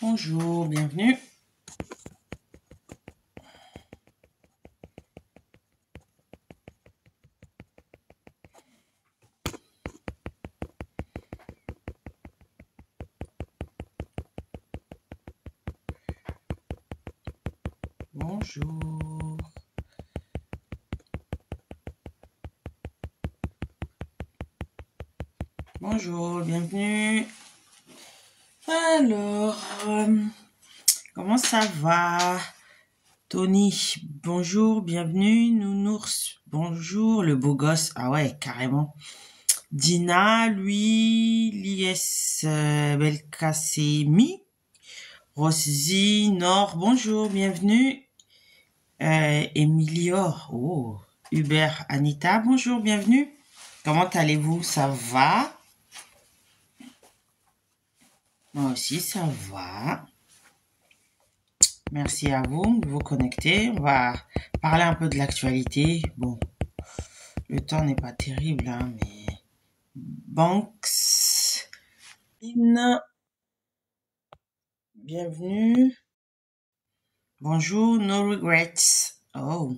Bonjour, bienvenue. Bonjour. Bonjour, bienvenue. Alors, comment ça va? Tony, bonjour, bienvenue. Nounours, bonjour. Le beau gosse, ah ouais, carrément. Dina, lui, Lies, Belkacemi, Rosy, Nord, bonjour, bienvenue. Emilior, oh, Hubert, Anita, bonjour, bienvenue. Comment allez-vous? Ça va? Moi aussi, ça va. Merci à vous de vous connecter. On va parler un peu de l'actualité. Bon, le temps n'est pas terrible, hein, mais... Banks, bienvenue. Bonjour, no regrets. Oh,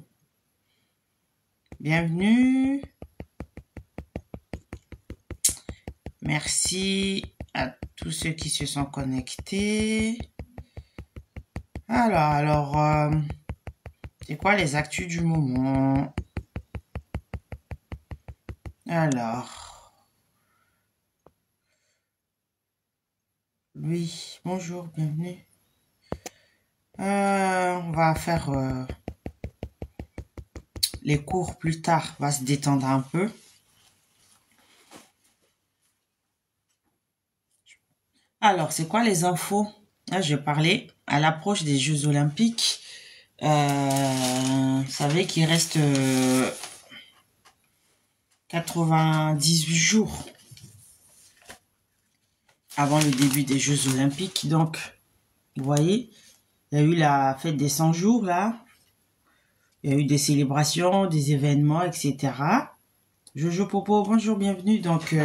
bienvenue. Merci à tous ceux qui se sont connectés. Alors, c'est quoi les actus du moment? Alors, oui, bonjour, bienvenue. On va faire les cours plus tard, on va se détendre un peu. Alors, c'est quoi les infos? Là, je vais parler à l'approche des Jeux Olympiques. Vous savez qu'il reste 98 jours avant le début des Jeux Olympiques. Donc, vous voyez, il y a eu la fête des 100 jours, là. Il y a eu des célébrations, des événements, etc. Jojo Popo, bonjour, bienvenue. Donc,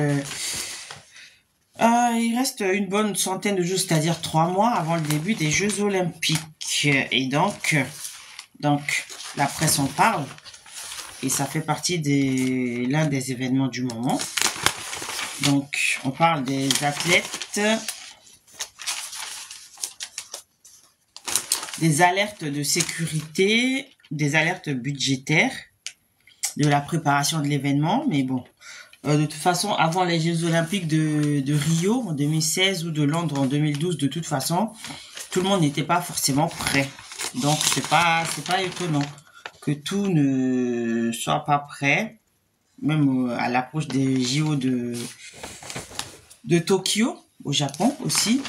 il reste une bonne centaine de jours, c'est-à-dire 3 mois avant le début des Jeux Olympiques. Et donc la presse en parle. Et ça fait partie de l'un des événements du moment. Donc, on parle des athlètes, des alertes de sécurité, des alertes budgétaires, de la préparation de l'événement. Mais bon, de toute façon, avant les Jeux Olympiques de Rio en 2016 ou de Londres en 2012, de toute façon, tout le monde n'était pas forcément prêt. Donc, c'est pas étonnant que tout ne soit pas prêt, même à l'approche des JO de Tokyo, au Japon aussi.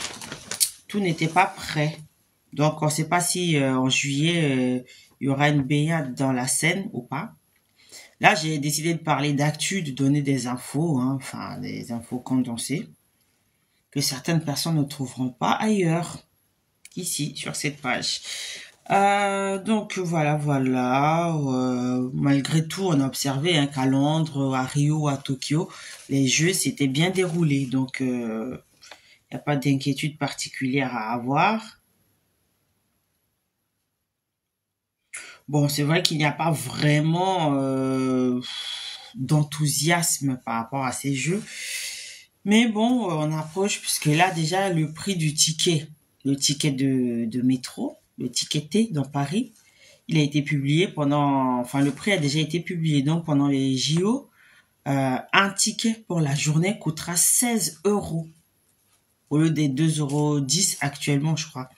Tout n'était pas prêt. Donc, on ne sait pas si en juillet, il y aura une baignade dans la Seine ou pas. Là, j'ai décidé de parler d'actu, de donner des infos, hein, enfin des infos condensées, que certaines personnes ne trouveront pas ailleurs qu'ici, sur cette page. Donc voilà. Malgré tout, on a observé qu'à Londres, à Rio, à Tokyo, les Jeux s'étaient bien déroulés. Donc, il n'y a pas d'inquiétude particulière à avoir. Bon, c'est vrai qu'il n'y a pas vraiment d'enthousiasme par rapport à ces Jeux. Mais bon, on approche, puisque là, déjà, le prix du ticket, le ticket de métro, le ticket T dans Paris, il a été publié le prix a déjà été publié. Donc, pendant les JO, un ticket pour la journée coûtera 16 € au lieu des 2,10 € actuellement, je crois.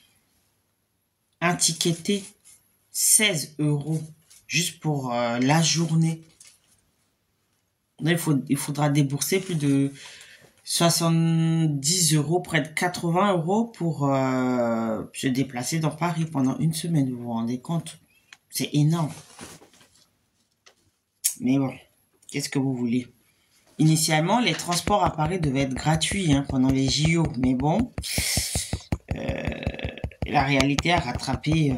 Un ticket T, 16 € juste pour la journée. Là, il faudra débourser plus de 70 €, près de 80 € pour se déplacer dans Paris pendant une semaine. Vous vous rendez compte? C'est énorme. Mais bon, qu'est-ce que vous voulez? Initialement, les transports à Paris devaient être gratuits pendant les JO. Mais bon, la réalité a rattrapé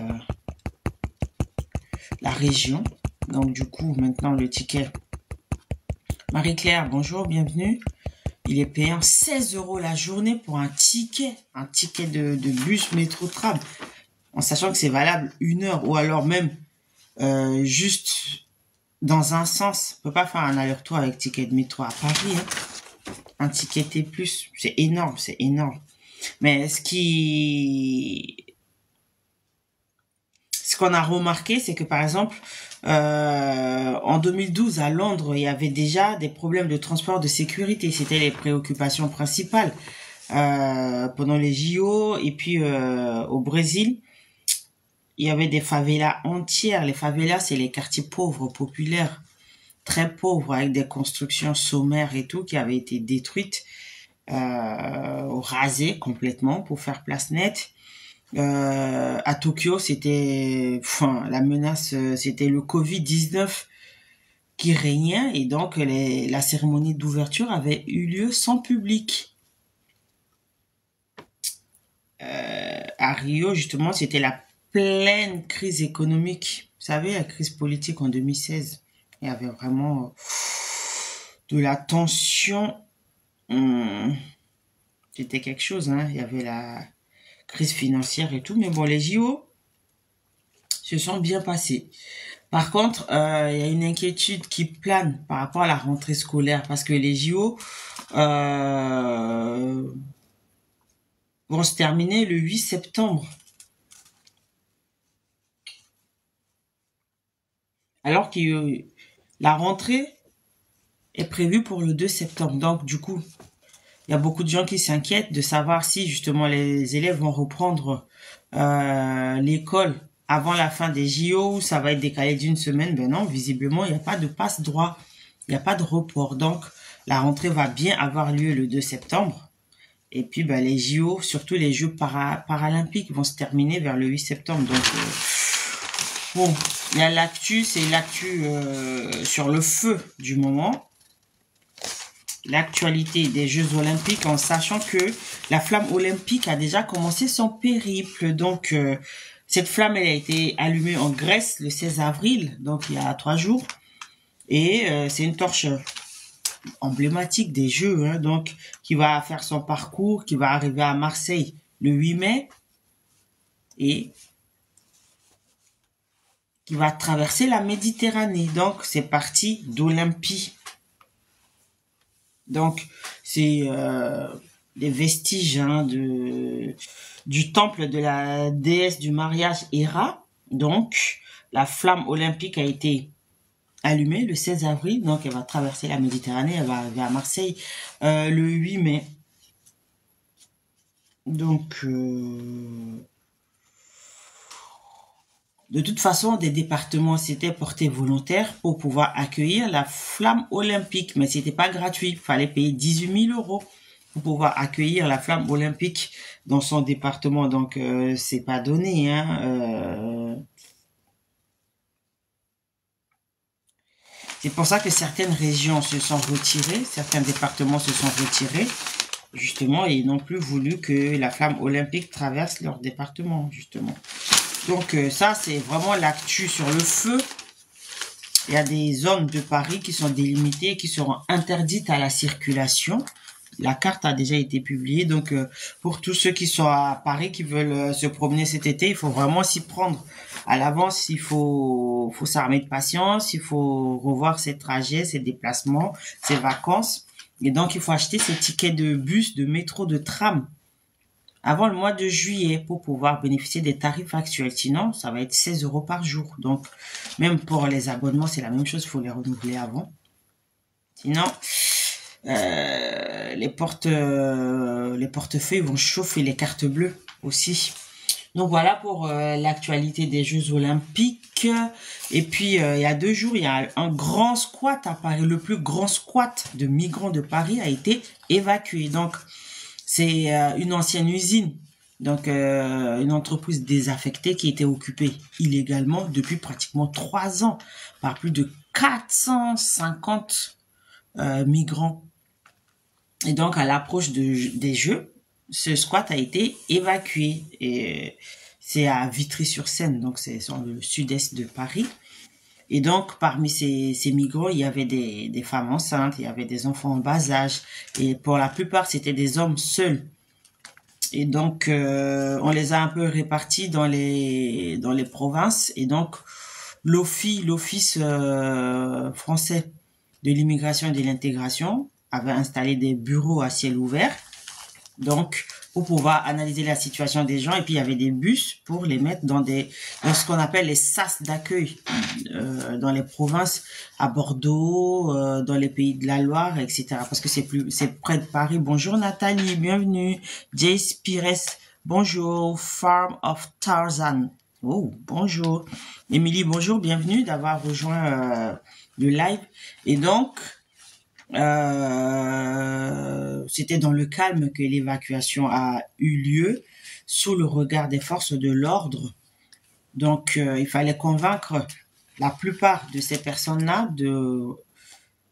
la région. Donc du coup, maintenant, le ticket... Marie-Claire, bonjour, bienvenue. il est payant 16 € la journée pour un ticket de bus, métro, tram, en sachant que c'est valable 1 heure, ou alors même juste dans un sens. On peut pas faire un aller-retour avec ticket de métro à Paris, hein. Un ticket T+, c'est énorme, c'est énorme. Mais ce qu'on a remarqué, c'est que par exemple, en 2012 à Londres, il y avait déjà des problèmes de transport de sécurité. C'était les préoccupations principales pendant les JO. Et puis au Brésil, il y avait des favelas entières. Les favelas, c'est les quartiers pauvres, populaires, très pauvres, avec des constructions sommaires et tout, qui avaient été détruites, rasées complètement pour faire place nette. À Tokyo, la menace, c'était le Covid-19 qui régnait, et donc la cérémonie d'ouverture avait eu lieu sans public. À Rio, justement, c'était la pleine crise économique. Vous savez, la crise politique en 2016. Il y avait vraiment de la tension. C'était quelque chose, hein. Il y avait la crise financière et tout. Mais bon, les JO se sont bien passés. Par contre, il y a une inquiétude qui plane par rapport à la rentrée scolaire, parce que les JO vont se terminer le 8 septembre. Alors que la rentrée est prévue pour le 2 septembre. Donc, du coup, il y a beaucoup de gens qui s'inquiètent de savoir si, justement, les élèves vont reprendre l'école avant la fin des JO, ou ça va être décalé d'une semaine. Ben non, visiblement, il n'y a pas de passe-droit. Il n'y a pas de report. Donc, la rentrée va bien avoir lieu le 2 septembre. Et puis, ben, les JO, surtout les Jeux paralympiques, vont se terminer vers le 8 septembre. Donc, bon, il y a l'actu, c'est l'actu sur le feu du moment. L'actualité des Jeux Olympiques, en sachant que la flamme olympique a déjà commencé son périple. Donc, cette flamme, elle a été allumée en Grèce le 16 avril, donc il y a 3 jours. Et c'est une torche emblématique des Jeux, hein, donc qui va faire son parcours, qui va arriver à Marseille le 8 mai. Et qui va traverser la Méditerranée. Donc, c'est parti d'Olympie. Donc, c'est des vestiges, hein, du temple de la déesse du mariage Héra. Donc, la flamme olympique a été allumée le 16 avril. Donc, elle va traverser la Méditerranée. Elle va arriver à Marseille le 8 mai. Donc, de toute façon, des départements s'étaient portés volontaires pour pouvoir accueillir la flamme olympique. Mais c'était pas gratuit. Il fallait payer 18 000 € pour pouvoir accueillir la flamme olympique dans son département. Donc, c'est pas donné, hein. C'est pour ça que certaines régions se sont retirées, certains départements se sont retirés, justement, et n'ont plus voulu que la flamme olympique traverse leur département, justement. Donc ça, c'est vraiment l'actu sur le feu. Il y a des zones de Paris qui sont délimitées, qui seront interdites à la circulation. La carte a déjà été publiée. Donc pour tous ceux qui sont à Paris, qui veulent se promener cet été, il faut vraiment s'y prendre à l'avance. Il faut s'armer de patience. Il faut revoir ses trajets, ses déplacements, ses vacances. Et donc, il faut acheter ses tickets de bus, de métro, de tram avant le mois de juillet pour pouvoir bénéficier des tarifs actuels. Sinon, ça va être 16 € par jour. Donc, même pour les abonnements, c'est la même chose. Il faut les renouveler avant. Sinon, les portefeuilles vont chauffer, les cartes bleues aussi. Donc, voilà pour l'actualité des Jeux Olympiques. Et puis, il y a 2 jours, il y a un grand squat à Paris. Le plus grand squat de migrants de Paris a été évacué. Donc, c'est une ancienne usine, donc une entreprise désaffectée qui était occupée illégalement depuis pratiquement 3 ans par plus de 450 migrants. Et donc, à l'approche des Jeux, ce squat a été évacué. Et c'est à Vitry-sur-Seine, donc c'est dans le sud-est de Paris. Et donc, parmi ces migrants, il y avait des femmes enceintes, il y avait des enfants en bas âge. Et pour la plupart, c'était des hommes seuls. Et donc, on les a un peu répartis dans les provinces. Et donc, l'Office français de l'immigration et de l'intégration avait installé des bureaux à ciel ouvert. Donc, pour pouvoir analyser la situation des gens. Et puis, il y avait des bus pour les mettre dans ce qu'on appelle les sas d'accueil, dans les provinces, à Bordeaux, dans les pays de la Loire, etc. Parce que c'est près de Paris. Bonjour Nathalie, bienvenue. Jace Pires, bonjour. Farm of Tarzan. Oh, bonjour. Émilie, bonjour, bienvenue d'avoir rejoint le live. Et donc, c'était dans le calme que l'évacuation a eu lieu, sous le regard des forces de l'ordre. Donc, il fallait convaincre la plupart de ces personnes-là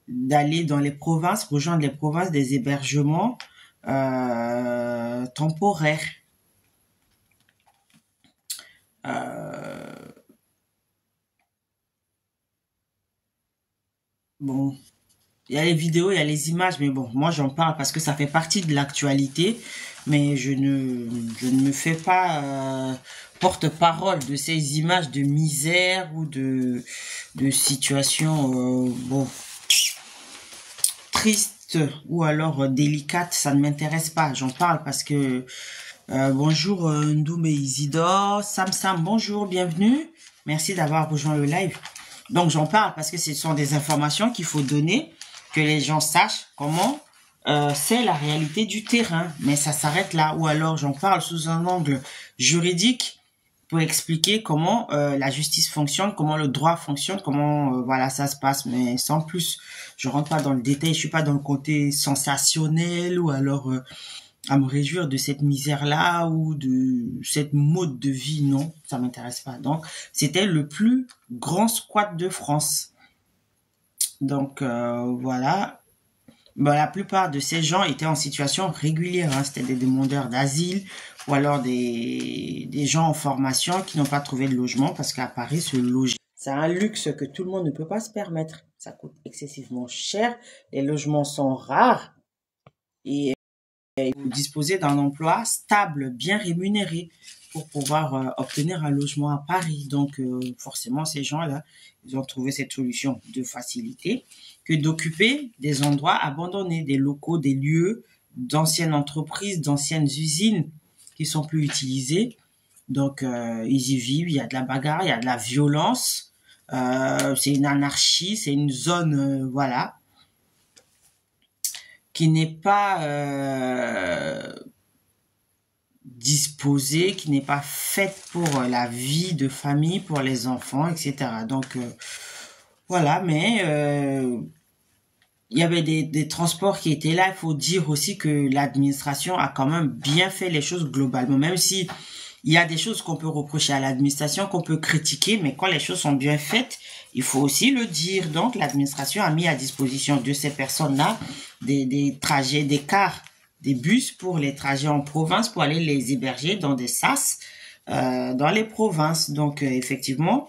d'aller dans les provinces, rejoindre les provinces des hébergements temporaires. Bon, il y a les vidéos, il y a les images, mais bon, moi j'en parle parce que ça fait partie de l'actualité, mais je ne me fais pas porte-parole de ces images de misère ou de situations bon, tristes ou alors délicates, ça ne m'intéresse pas. J'en parle parce que bonjour Ndoumé Isidore, Sam, bonjour, bienvenue. Merci d'avoir rejoint le live. Donc j'en parle parce que ce sont des informations qu'il faut donner, que les gens sachent comment c'est la réalité du terrain. Mais ça s'arrête là. Ou alors j'en parle sous un angle juridique pour expliquer comment la justice fonctionne, comment le droit fonctionne, comment voilà ça se passe. Mais sans plus, je rentre pas dans le détail. Je suis pas dans le côté sensationnel ou alors à me réjouir de cette misère-là ou de cette mode de vie. Non, ça m'intéresse pas. Donc, c'était le plus grand squat de France. Donc, voilà. Bon, la plupart de ces gens étaient en situation régulière. Hein. C'était des demandeurs d'asile ou alors des gens en formation qui n'ont pas trouvé de logement parce qu'à Paris, se loger, c'est un luxe que tout le monde ne peut pas se permettre. Ça coûte excessivement cher. Les logements sont rares et vous disposez d'un emploi stable, bien rémunéré pour pouvoir obtenir un logement à Paris. Donc, forcément, ces gens-là, ils ont trouvé cette solution de facilité que d'occuper des endroits abandonnés, des locaux, des lieux d'anciennes entreprises, d'anciennes usines qui sont plus utilisées. Donc, ils y vivent, il y a de la bagarre, il y a de la violence, c'est une anarchie, c'est une zone, voilà, qui n'est pas disposée, qui n'est pas faite pour la vie de famille, pour les enfants, etc. Donc, voilà, mais il y avait des transports qui étaient là. Il faut dire aussi que l'administration a quand même bien fait les choses globalement, même si il y a des choses qu'on peut reprocher à l'administration, qu'on peut critiquer, mais quand les choses sont bien faites, il faut aussi le dire. Donc, l'administration a mis à disposition de ces personnes-là des trajets, des cars, des bus pour les trajets en province, pour aller les héberger dans des sas dans les provinces. Donc, effectivement,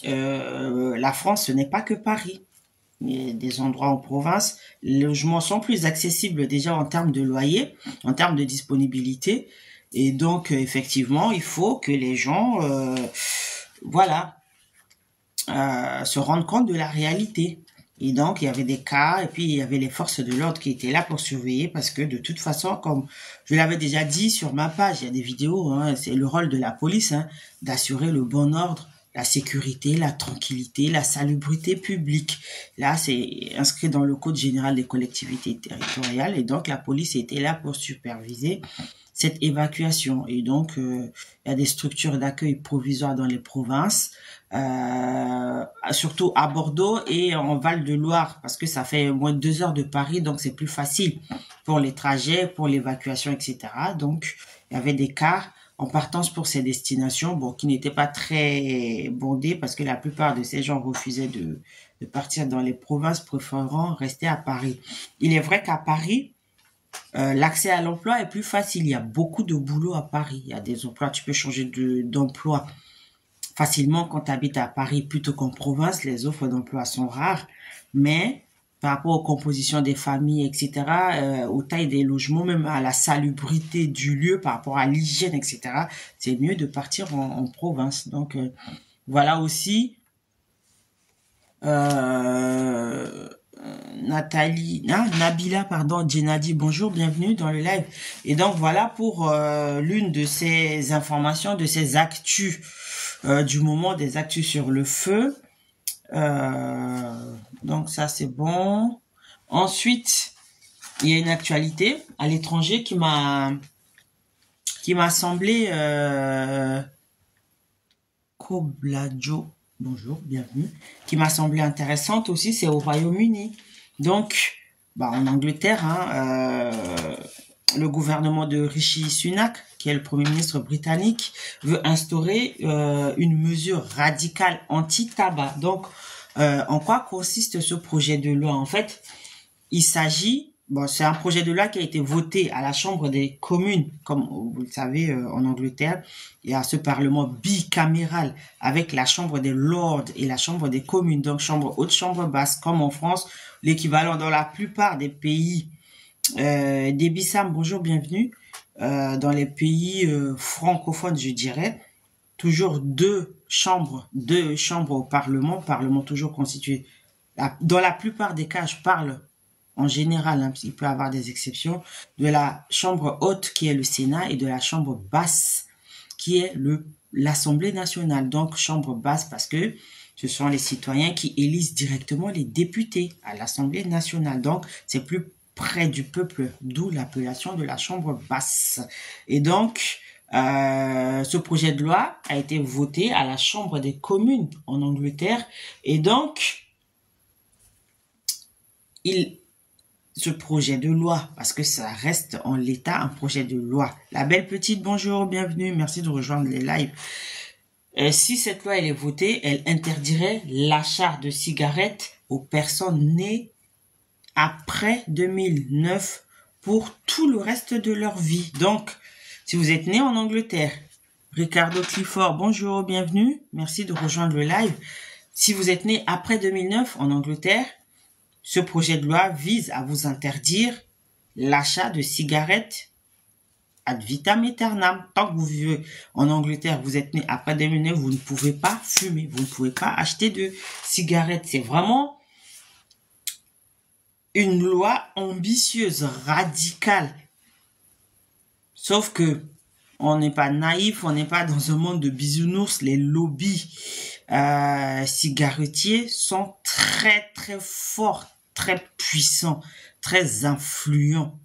la France, ce n'est pas que Paris. Il y a des endroits en province, les logements sont plus accessibles déjà en termes de loyer, en termes de disponibilité. Et donc, effectivement, il faut que les gens, voilà, se rendent compte de la réalité. Et donc, il y avait des cas, et puis il y avait les forces de l'ordre qui étaient là pour surveiller, parce que de toute façon, comme je l'avais déjà dit sur ma page, il y a des vidéos, hein, c'est le rôle de la police, hein, d'assurer le bon ordre, la sécurité, la tranquillité, la salubrité publique. Là, c'est inscrit dans le Code général des collectivités territoriales, et donc la police était là pour superviser cette évacuation. Et donc, il y a des structures d'accueil provisoires dans les provinces, surtout à Bordeaux et en Val-de-Loire, parce que ça fait moins de 2 heures de Paris, donc c'est plus facile pour les trajets, pour l'évacuation, etc. Donc, il y avait des cars en partance pour ces destinations, bon, qui n'étaient pas très bondés, parce que la plupart de ces gens refusaient de partir dans les provinces, préférant rester à Paris. Il est vrai qu'à Paris, l'accès à l'emploi est plus facile. Il y a beaucoup de boulot à Paris. Il y a des emplois, tu peux changer d'emploi facilement quand tu habites à Paris plutôt qu'en province. Les offres d'emploi sont rares, mais par rapport aux compositions des familles, etc., aux tailles des logements, même à la salubrité du lieu, par rapport à l'hygiène, etc., c'est mieux de partir en province. Donc, voilà aussi euh, Nabila, pardon, Djenadi, bonjour, bienvenue dans le live. Et donc voilà pour l'une de ces informations, de ces actus du moment, des actus sur le feu. Donc ça c'est bon. Ensuite, il y a une actualité à l'étranger qui m'a semblé Kobladjo, bonjour, bienvenue, qui m'a semblé intéressante aussi, c'est au Royaume-Uni. Donc, en Angleterre, le gouvernement de Rishi Sunak, qui est le Premier ministre britannique, veut instaurer une mesure radicale anti-tabac. Donc, en quoi consiste ce projet de loi? En fait, il s'agit, c'est un projet de loi qui a été voté à la Chambre des communes, comme vous le savez, en Angleterre. Il y a ce parlement bicaméral avec la Chambre des Lords et la Chambre des communes, donc chambre haute, chambre basse, comme en France, l'équivalent dans la plupart des pays. Débissam, bonjour, bienvenue. Dans les pays francophones, je dirais, toujours deux chambres au Parlement toujours constitué. Dans la plupart des cas, je parle en général, hein, il peut y avoir des exceptions, de la chambre haute qui est le Sénat et de la chambre basse qui est l'Assemblée nationale. Donc, chambre basse parce que ce sont les citoyens qui élisent directement les députés à l'Assemblée nationale. Donc, c'est plus près du peuple, d'où l'appellation de la chambre basse. Et donc, ce projet de loi a été voté à la Chambre des communes en Angleterre. Et donc, ce projet de loi, parce que ça reste en l'état un projet de loi. La belle petite, bonjour, bienvenue, merci de rejoindre les lives. Si cette loi elle est votée, elle interdirait l'achat de cigarettes aux personnes nées après 2009 pour tout le reste de leur vie. Donc, si vous êtes né en Angleterre, Ricardo Clifford, bonjour, bienvenue, merci de rejoindre le live. Si vous êtes né après 2009 en Angleterre, ce projet de loi vise à vous interdire l'achat de cigarettes ad vitam aeternam. Tant que vous vivez en Angleterre, vous êtes né après 2009, vous ne pouvez pas fumer, vous ne pouvez pas acheter de cigarettes. C'est vraiment une loi ambitieuse, radicale. Sauf que on n'est pas naïf, on n'est pas dans un monde de bisounours. Les lobbies cigarettiers sont très très forts, très puissants, très influents.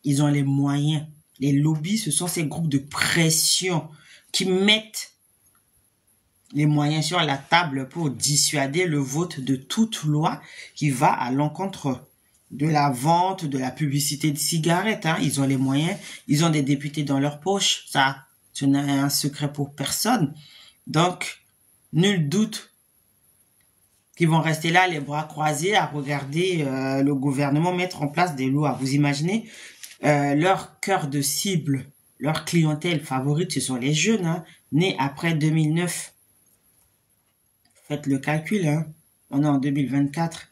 Ils ont les moyens. Les lobbies, ce sont ces groupes de pression qui mettent les moyens sur la table pour dissuader le vote de toute loi qui va à l'encontre de la vente, de la publicité de cigarettes. Hein. Ils ont les moyens, ils ont des députés dans leur poche. Ça, ce n'est un secret pour personne. Donc, nul doute qu'ils vont rester là, les bras croisés, à regarder le gouvernement mettre en place des lois. Vous imaginez, leur cœur de cible, leur clientèle favorite, ce sont les jeunes, hein, nés après 2009. Faites le calcul, hein. On est en 2024.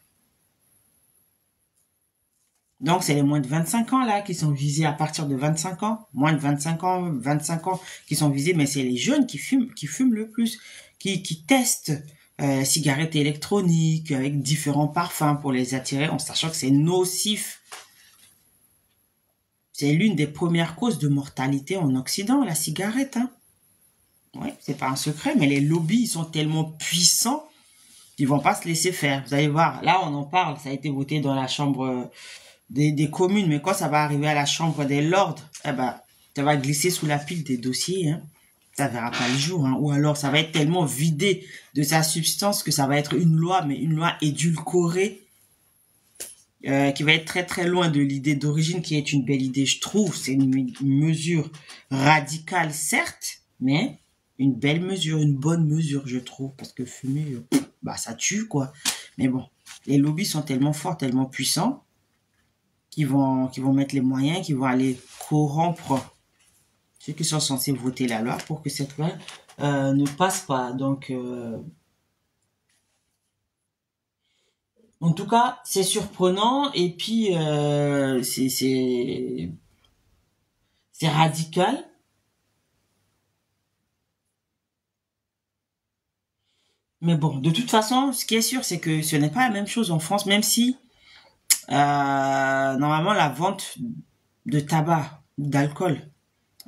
Donc, c'est les moins de 25 ans, là, qui sont visés à partir de 25 ans. Moins de 25 ans qui sont visés, mais c'est les jeunes qui fument le plus, qui testent cigarettes électroniques avec différents parfums pour les attirer, en sachant que c'est nocif. C'est l'une des premières causes de mortalité en Occident, la cigarette. Hein. Oui, c'est pas un secret, mais les lobbies sont tellement puissants qu'ils vont pas se laisser faire. Vous allez voir, là, on en parle, ça a été voté dans la chambre des communes, mais quand ça va arriver à la chambre des lords, eh ben, ça va glisser sous la pile des dossiers, hein. Ça verra pas le jour, hein. Ou alors ça va être tellement vidé de sa substance que ça va être une loi, mais une loi édulcorée, qui va être très très loin de l'idée d'origine, qui est une belle idée, je trouve. C'est une mesure radicale, certes, mais une belle mesure, une bonne mesure, je trouve, parce que fumer, ça tue, quoi. Mais bon, les lobbies sont tellement forts, tellement puissants, qui vont mettre les moyens, qui vont aller corrompre ceux qui sont censés voter la loi pour que cette loi ne passe pas. Donc, en tout cas, c'est surprenant et puis c'est radical. Mais bon, de toute façon, ce qui est sûr, c'est que ce n'est pas la même chose en France, même si normalement la vente de tabac, d'alcool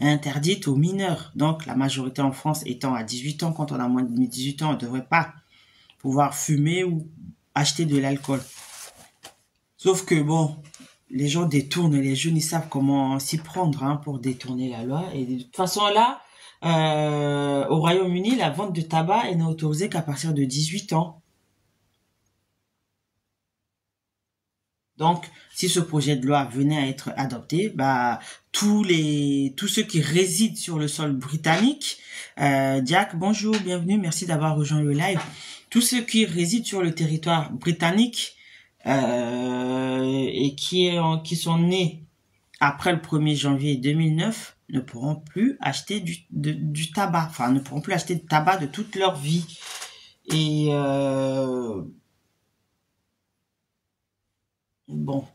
est interdite aux mineurs. Donc la majorité en France étant à 18 ans, quand on a moins de 18 ans, on ne devrait pas pouvoir fumer ou acheter de l'alcool. Sauf que bon, les gens détournent, les jeunes, ils savent comment s'y prendre hein, pour détourner la loi. Et de toute façon là, au Royaume-Uni, la vente de tabac est autorisée qu'à partir de 18 ans. Donc, si ce projet de loi venait à être adopté, bah tous ceux qui résident sur le sol britannique, Jack, bonjour, bienvenue, merci d'avoir rejoint le live. Tous ceux qui résident sur le territoire britannique et qui sont nés après le 1er janvier 2009 ne pourront plus acheter du tabac, enfin ne pourront plus acheter de tabac de toute leur vie. Et bon,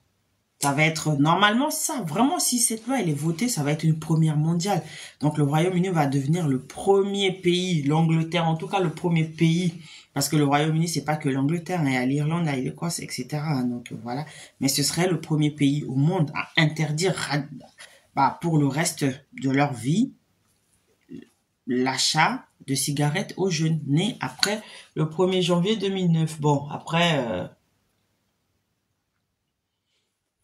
ça va être normalement ça. Vraiment, si cette loi elle est votée, ça va être une première mondiale. Donc le Royaume-Uni va devenir le premier pays, l'Angleterre en tout cas le premier pays, parce que le Royaume-Uni c'est pas que l'Angleterre, il y a l'Irlande, il y a l'Écosse, etc. Donc voilà. Mais ce serait le premier pays au monde à interdire pour le reste de leur vie l'achat de cigarettes aux jeunes nés après le 1er janvier 2009. Bon, après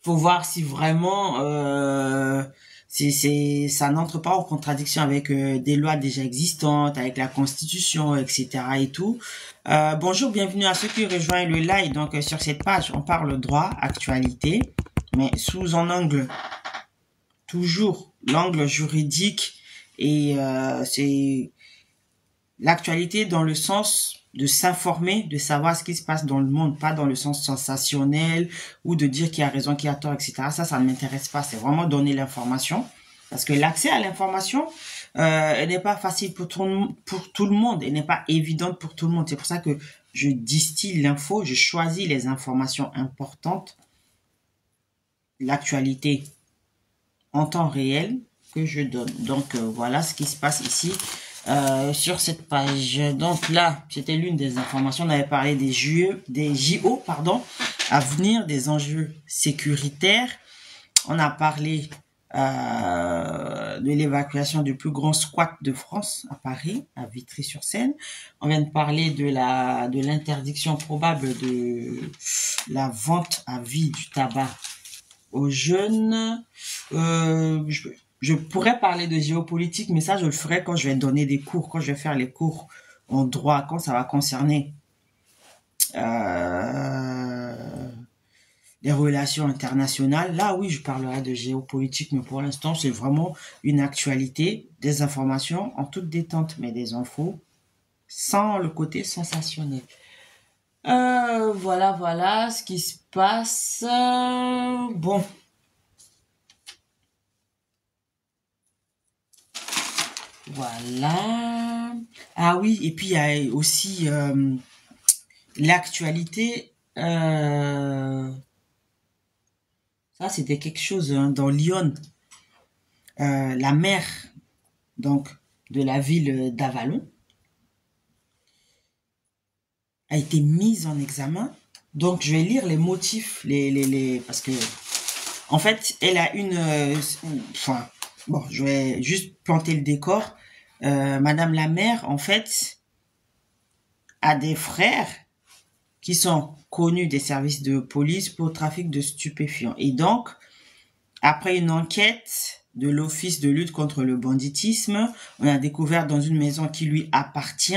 faut voir si vraiment ça n'entre pas en contradiction avec des lois déjà existantes, avec la Constitution, etc. et tout. Bonjour, bienvenue à ceux qui rejoignent le live. Donc sur cette page, on parle droit, actualité, mais sous un angle toujours l'angle juridique et c'est l'actualité dans le sens de s'informer, de savoir ce qui se passe dans le monde, pas dans le sens sensationnel ou de dire qui a raison, qui a tort, etc. Ça ne m'intéresse pas. C'est vraiment donner l'information. Parce que l'accès à l'information n'est pas facile pour tout le monde. Elle n'est pas évidente pour tout le monde. C'est pour ça que je distille l'info, je choisis les informations importantes, l'actualité en temps réel que je donne. Donc voilà ce qui se passe ici. Sur cette page. Donc là, c'était l'une des informations. On avait parlé des JO, à venir, des enjeux sécuritaires. On a parlé de l'évacuation du plus grand squat de France à Paris, à Vitry-sur-Seine. On vient de parler de l'interdiction probable de la vente à vie du tabac aux jeunes. Je pourrais parler de géopolitique, mais ça, je le ferai quand je vais donner des cours, quand je vais faire les cours en droit, quand ça va concerner les relations internationales. Là, oui, je parlerai de géopolitique, mais pour l'instant, c'est vraiment une actualité, des informations en toute détente, mais des infos sans le côté sensationnel. Voilà ce qui se passe. Bon. Voilà. Ah oui, et puis il y a aussi l'actualité. Ça, c'était quelque chose hein, dans Lyon. La maire donc de la ville d'Avallon a été mise en examen. Donc je vais lire les motifs, parce que en fait, elle a bon, je vais juste planter le décor. Madame la maire, en fait, a des frères qui sont connus des services de police pour trafic de stupéfiants. Et donc, après une enquête de l'Office de lutte contre le banditisme, on a découvert dans une maison qui lui appartient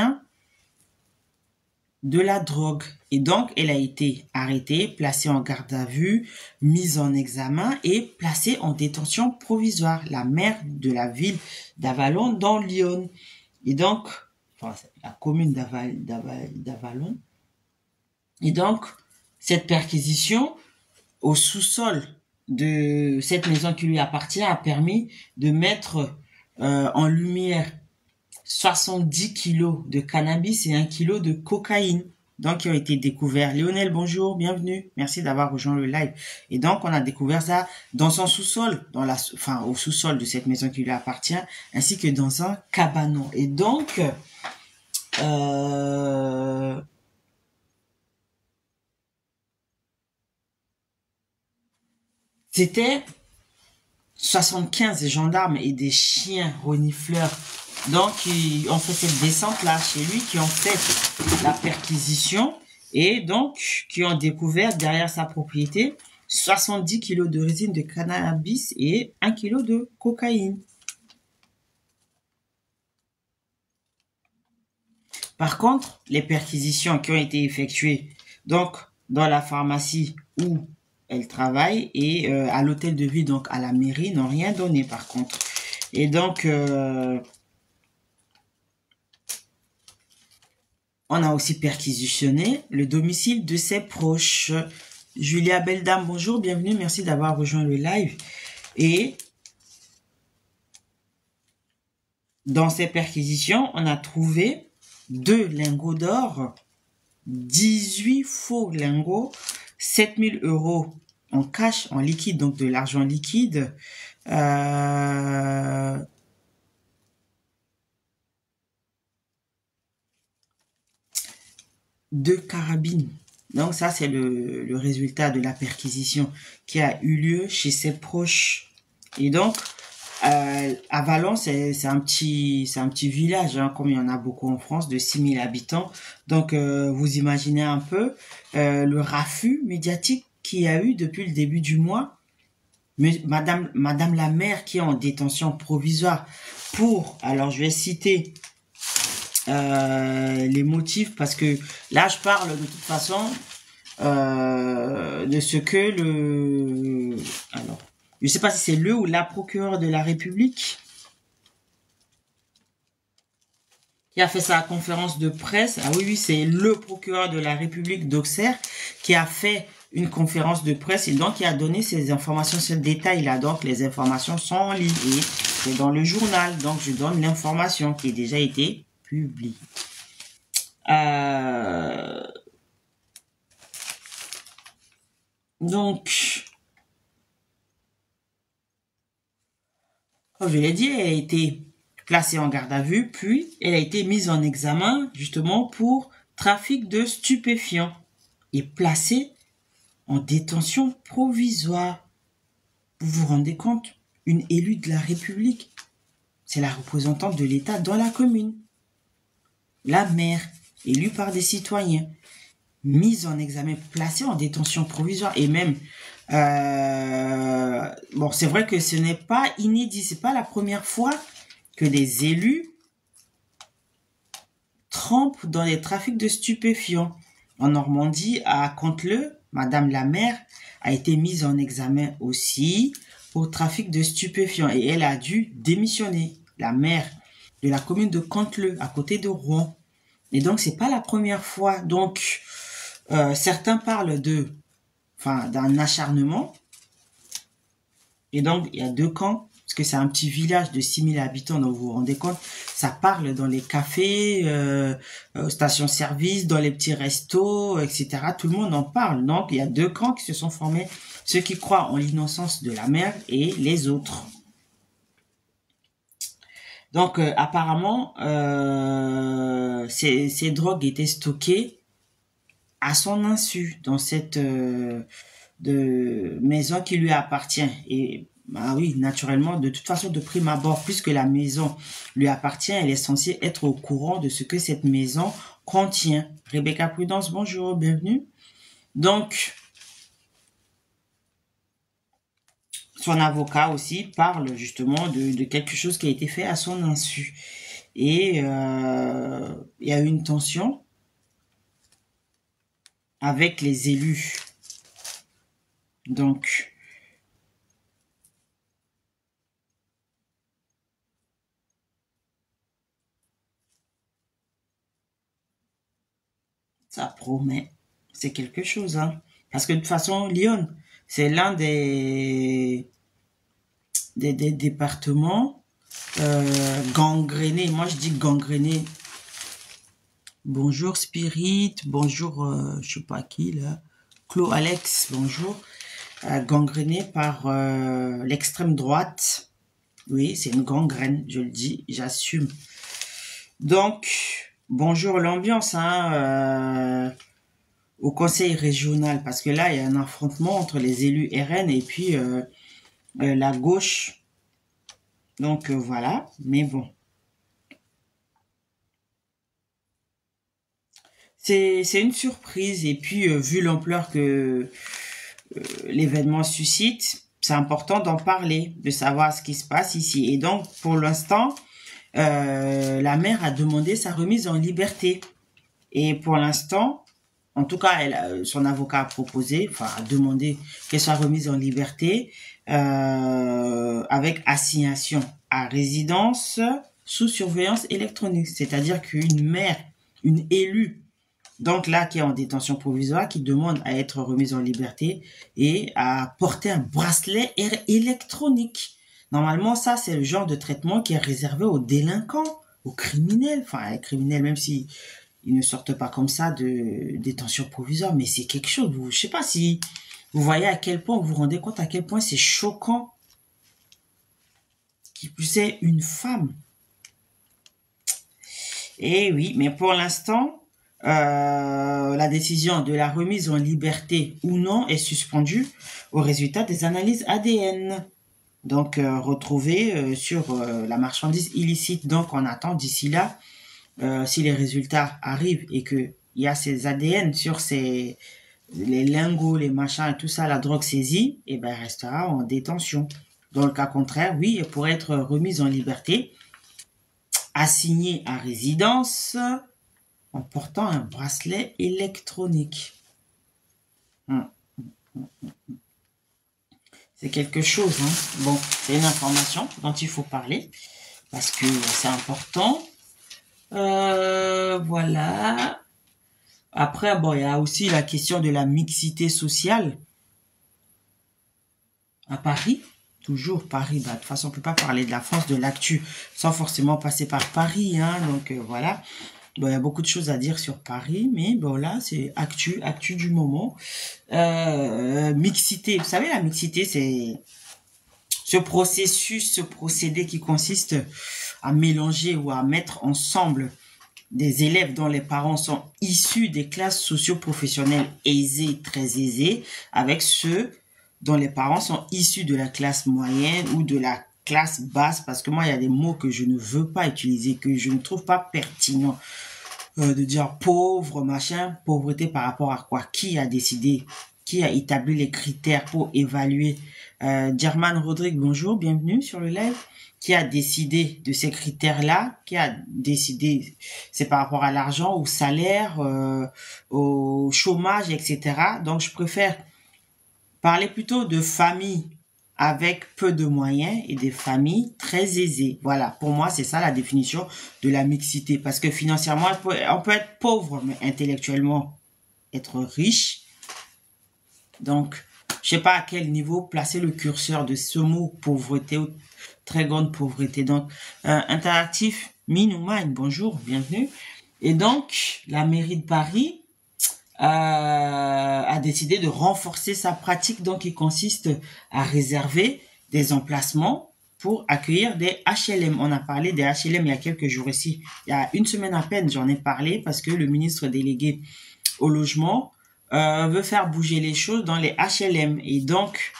de la drogue. Et donc, elle a été arrêtée, placée en garde à vue, mise en examen et placée en détention provisoire. La maire de la ville d'Avallon dans Lyon. Et donc, la commune d'Avallon. Et donc, cette perquisition au sous-sol de cette maison qui lui appartient a permis de mettre en lumière 70 kilos de cannabis et 1 kilo de cocaïne. Donc, qui ont été découverts. Lionel, bonjour, bienvenue. Merci d'avoir rejoint le live. Et donc, on a découvert ça dans son sous-sol, enfin, au sous-sol de cette maison qui lui appartient, ainsi que dans un cabanon. Et donc, c'était 75 gendarmes et des chiens renifleurs. Donc, ils ont fait cette descente-là chez lui, qui ont fait la perquisition et donc qui ont découvert derrière sa propriété 70 kilos de résine de cannabis et 1 kilo de cocaïne. Par contre, les perquisitions qui ont été effectuées donc dans la pharmacie où elle travaille et à l'hôtel de ville, donc à la mairie, n'ont rien donné par contre. Et donc, on a aussi perquisitionné le domicile de ses proches. Julia Beldam, bonjour, bienvenue, merci d'avoir rejoint le live. Et dans ces perquisitions, on a trouvé 2 lingots d'or, 18 faux lingots, 7000 € en cash, en liquide, donc de l'argent liquide, 2 carabines. Donc ça, c'est le résultat de la perquisition qui a eu lieu chez ses proches. Et donc, à Valence, c'est un petit village, hein, comme il y en a beaucoup en France, de 6000 habitants. Donc, vous imaginez un peu le raffut médiatique qu'il y a eu depuis le début du mois. Mais Madame la maire qui est en détention provisoire pour, alors je vais citer les motifs, parce que là je parle de toute façon de ce que alors je sais pas si c'est le ou la procureure de la République qui a fait sa conférence de presse. Ah oui, oui, c'est le procureur de la République d'Auxerre qui a fait une conférence de presse et donc qui a donné ces informations, ce détail-là. Donc les informations sont en ligne et c'est dans le journal. Donc je donne l'information qui a déjà été publiée. Donc, comme je l'ai dit, elle a été placée en garde à vue, puis elle a été mise en examen justement pour trafic de stupéfiants et placée en détention provisoire. Vous vous rendez compte? Une élue de la République, c'est la représentante de l'État dans la commune. La maire, élue par des citoyens, mise en examen, placée en détention provisoire et même bon, c'est vrai que ce n'est pas inédit, c'est pas la première fois que des élus trempent dans les trafics de stupéfiants. En Normandie, à Canteleu, Madame la maire a été mise en examen aussi pour trafic de stupéfiants et elle a dû démissionner, la maire de la commune de Canteleu, à côté de Rouen. Et donc, c'est pas la première fois. Donc, certains parlent d'un acharnement. Et donc, il y a 2 camps, parce que c'est un petit village de 6000 habitants, donc vous vous rendez compte, ça parle dans les cafés, stations-service, dans les petits restos, etc. Tout le monde en parle. Donc, il y a 2 camps qui se sont formés, ceux qui croient en l'innocence de la mère et les autres. Donc, apparemment, ces drogues étaient stockées à son insu dans cette de maison qui lui appartient. Et bah oui, naturellement, de toute façon, de prime abord, puisque la maison lui appartient, elle est censée être au courant de ce que cette maison contient. Rebecca Prudence, bonjour, bienvenue. Donc, son avocat aussi parle justement de quelque chose qui a été fait à son insu. Et il y a eu une tension avec les élus. Donc, ça promet. C'est quelque chose, hein. Parce que de toute façon, Lyon, c'est l'un des départements gangréné. Moi, je dis gangréné. Bonjour Spirit, bonjour, je sais pas qui là. Claude Alex, bonjour. Gangréné par l'extrême droite. Oui, c'est une gangrène, je le dis, j'assume. Donc, bonjour l'ambiance au conseil régional, parce que là, il y a un affrontement entre les élus RN et puis la gauche. Donc, voilà, mais bon. C'est une surprise, et puis, vu l'ampleur que l'événement suscite, c'est important d'en parler, de savoir ce qui se passe ici. Et donc, pour l'instant, la mère a demandé sa remise en liberté. Et pour l'instant, en tout cas, son avocat a proposé, enfin a demandé qu'elle soit remise en liberté avec assignation à résidence sous surveillance électronique. C'est-à-dire qu'une mère, une élue, donc là qui est en détention provisoire, qui demande à être remise en liberté et à porter un bracelet électronique. Normalement, ça, c'est le genre de traitement qui est réservé aux délinquants, aux criminels. Enfin, les criminels, même si ils ne sortent pas comme ça de détention provisoire, mais c'est quelque chose. Je sais pas si vous voyez à quel point, vous vous rendez compte à quel point c'est choquant qui plus est une femme. Et oui, mais pour l'instant, la décision de la remise en liberté ou non est suspendue au résultat des analyses ADN. Donc, retrouvées sur la marchandise illicite. Donc, on attend d'ici là, si les résultats arrivent et qu'il y a ces ADN sur les lingots, les machins et tout ça, la drogue saisie, et ben, elle restera en détention. Dans le cas contraire, oui, elle pourrait être remise en liberté, assignée à résidence, en portant un bracelet électronique. C'est quelque chose, hein. Bon, c'est une information dont il faut parler, parce que c'est important. Voilà. Après, bon, il y a aussi la question de la mixité sociale à Paris. Toujours Paris. Bah, de toute façon, on peut pas parler de la France, de l'actu, sans forcément passer par Paris, hein. Donc, voilà. Bon, il y a beaucoup de choses à dire sur Paris, mais bon, là, c'est actu du moment. Mixité. Vous savez, la mixité, c'est ce processus, ce procédé qui consiste à mélanger ou à mettre ensemble des élèves dont les parents sont issus des classes socio-professionnelles aisées, très aisées, avec ceux dont les parents sont issus de la classe moyenne ou de la classe basse, parce que moi, il y a des mots que je ne veux pas utiliser, que je ne trouve pas pertinents. De dire pauvre, machin, pauvreté par rapport à quoi? Qui a décidé? Qui a établi les critères pour évaluer? German Rodrigue, bonjour, bienvenue sur le live. Qui a décidé de ces critères-là? Qui a décidé? C'est par rapport à l'argent, au salaire, au chômage, etc. Donc, je préfère parler plutôt de famille avec peu de moyens et des familles très aisées. Voilà, pour moi, c'est ça la définition de la mixité. Parce que financièrement, on peut être pauvre, mais intellectuellement, être riche. Donc, je sais pas à quel niveau placer le curseur de ce mot pauvreté ou très grande pauvreté. Donc, interactif, mine ou mine, bonjour, bienvenue. Et donc, la mairie de Paris a décidé de renforcer sa pratique, donc qui consiste à réserver des emplacements pour accueillir des HLM. On a parlé des HLM il y a quelques jours ici. Il y a une semaine à peine, j'en ai parlé parce que le ministre délégué au logement veut faire bouger les choses dans les HLM. Et donc,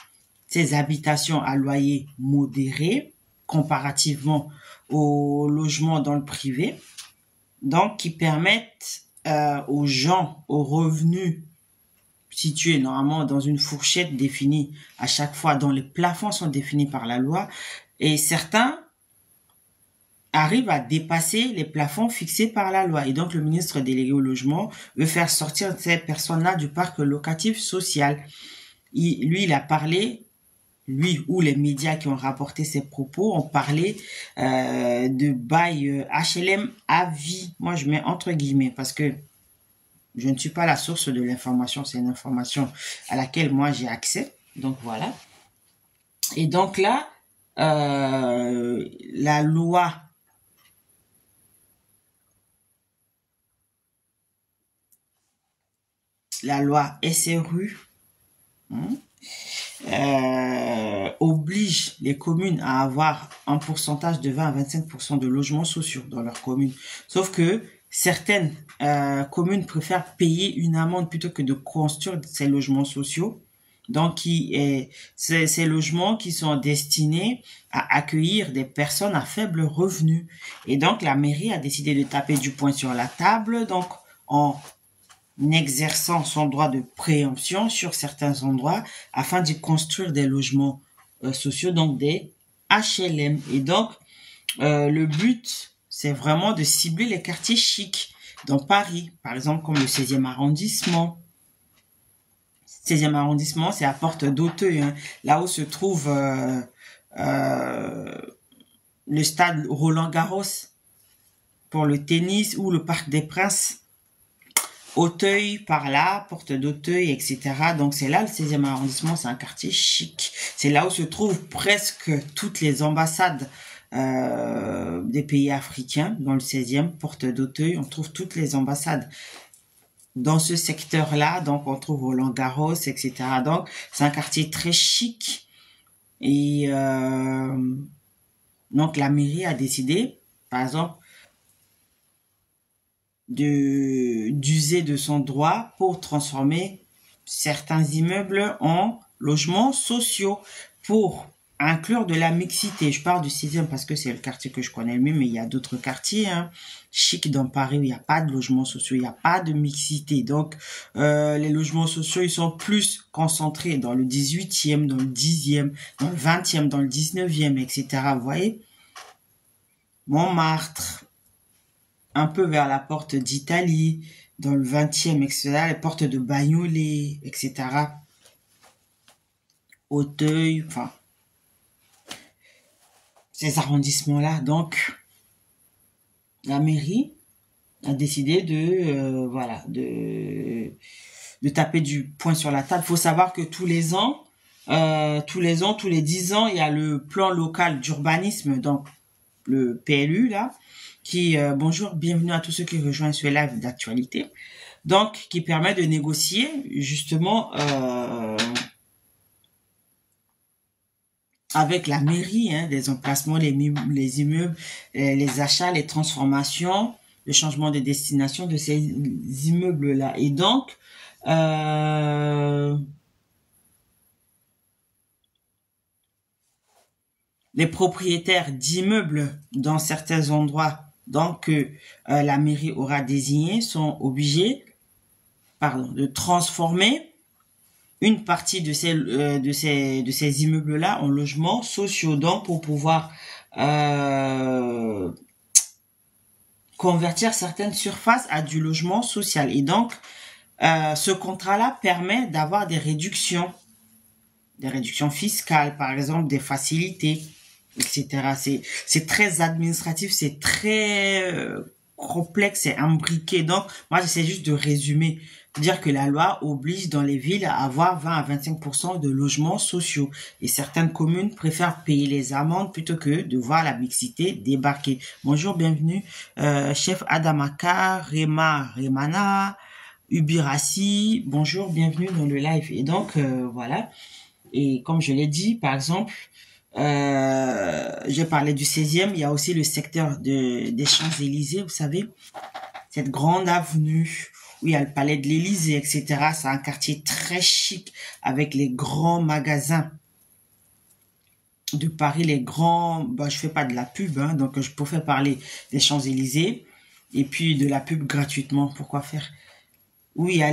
ces habitations à loyer modéré comparativement aux logements dans le privé, donc qui permettent aux gens, aux revenus situés normalement dans une fourchette définie à chaque fois, dont les plafonds sont définis par la loi, et certains arrivent à dépasser les plafonds fixés par la loi. Et donc, le ministre délégué au logement veut faire sortir ces personnes-là du parc locatif social. Il a parlé, lui ou les médias qui ont rapporté ses propos ont parlé de bail HLM à vie. Moi, je mets entre guillemets parce que je ne suis pas la source de l'information. C'est une information à laquelle moi j'ai accès. Donc, voilà. Et donc là, la loi SRU, hein, oblige les communes à avoir un pourcentage de 20 à 25% de logements sociaux dans leur commune. Sauf que certaines communes préfèrent payer une amende plutôt que de construire ces logements sociaux. Donc, ces logements qui sont destinés à accueillir des personnes à faible revenu. Et donc, la mairie a décidé de taper du poing sur la table, donc en exerçant son droit de préemption sur certains endroits afin d'y construire des logements sociaux, donc des HLM. Et donc, le but, c'est vraiment de cibler les quartiers chics dans Paris, par exemple comme le 16e arrondissement. 16e arrondissement, c'est à Porte d'Auteuil, hein, là où se trouve le stade Roland-Garros pour le tennis ou le Parc des Princes. Auteuil par là, Porte d'Auteuil, etc. Donc c'est là le 16e arrondissement, c'est un quartier chic. C'est là où se trouvent presque toutes les ambassades des pays africains. Dans le 16e, Porte d'Auteuil, on trouve toutes les ambassades dans ce secteur-là. Donc on trouve Roland-Garros, etc. Donc c'est un quartier très chic. Et donc la mairie a décidé, par exemple, d'user de son droit pour transformer certains immeubles en logements sociaux pour inclure de la mixité. Je parle du 6e parce que c'est le quartier que je connais le mieux, mais il y a d'autres quartiers chics dans Paris où il n'y a pas de logements sociaux, il n'y a pas de mixité. Donc, les logements sociaux, ils sont plus concentrés dans le 18e, dans le 10e, dans le 20e, dans le 19e, etc. Vous voyez? Montmartre, un peu vers la porte d'Italie, dans le 20e, etc., les portes de Bagnolet, etc., Auteuil, enfin, ces arrondissements-là. Donc, la mairie a décidé de taper du poing sur la table. Il faut savoir que tous les 10 ans, il y a le plan local d'urbanisme, donc le PLU, là, qui, bonjour, bienvenue à tous ceux qui rejoignent ce live d'actualité, donc qui permet de négocier justement avec la mairie, des emplacements, les immeubles, les achats, les transformations, le changement de destination de ces immeubles-là. Et donc, les propriétaires d'immeubles dans certains endroits, donc que la mairie aura désigné, sont obligés, de transformer une partie de ces immeubles-là en logements sociaux. Donc, pour pouvoir convertir certaines surfaces à du logement social. Et donc, ce contrat-là permet d'avoir des réductions fiscales, par exemple, des facilités, etc. C'est très administratif, c'est très complexe et imbriqué. Donc, moi, j'essaie juste de résumer. Dire que la loi oblige dans les villes à avoir 20 à 25% de logements sociaux. Et certaines communes préfèrent payer les amendes plutôt que de voir la mixité débarquer. Bonjour, bienvenue. Chef Adamaka, Remana, Ubirassi. Bonjour, bienvenue dans le live. Et donc, voilà. Et comme je l'ai dit, par exemple, j'ai parlé du 16e, il y a aussi le secteur des Champs-Élysées, vous savez, cette grande avenue où il y a le palais de l'Élysée, etc. C'est un quartier très chic avec les grands magasins de Paris, les grands, je fais pas de la pub, donc je préfère parler des Champs-Élysées et puis de la pub gratuitement, pourquoi faire? Oui, il y a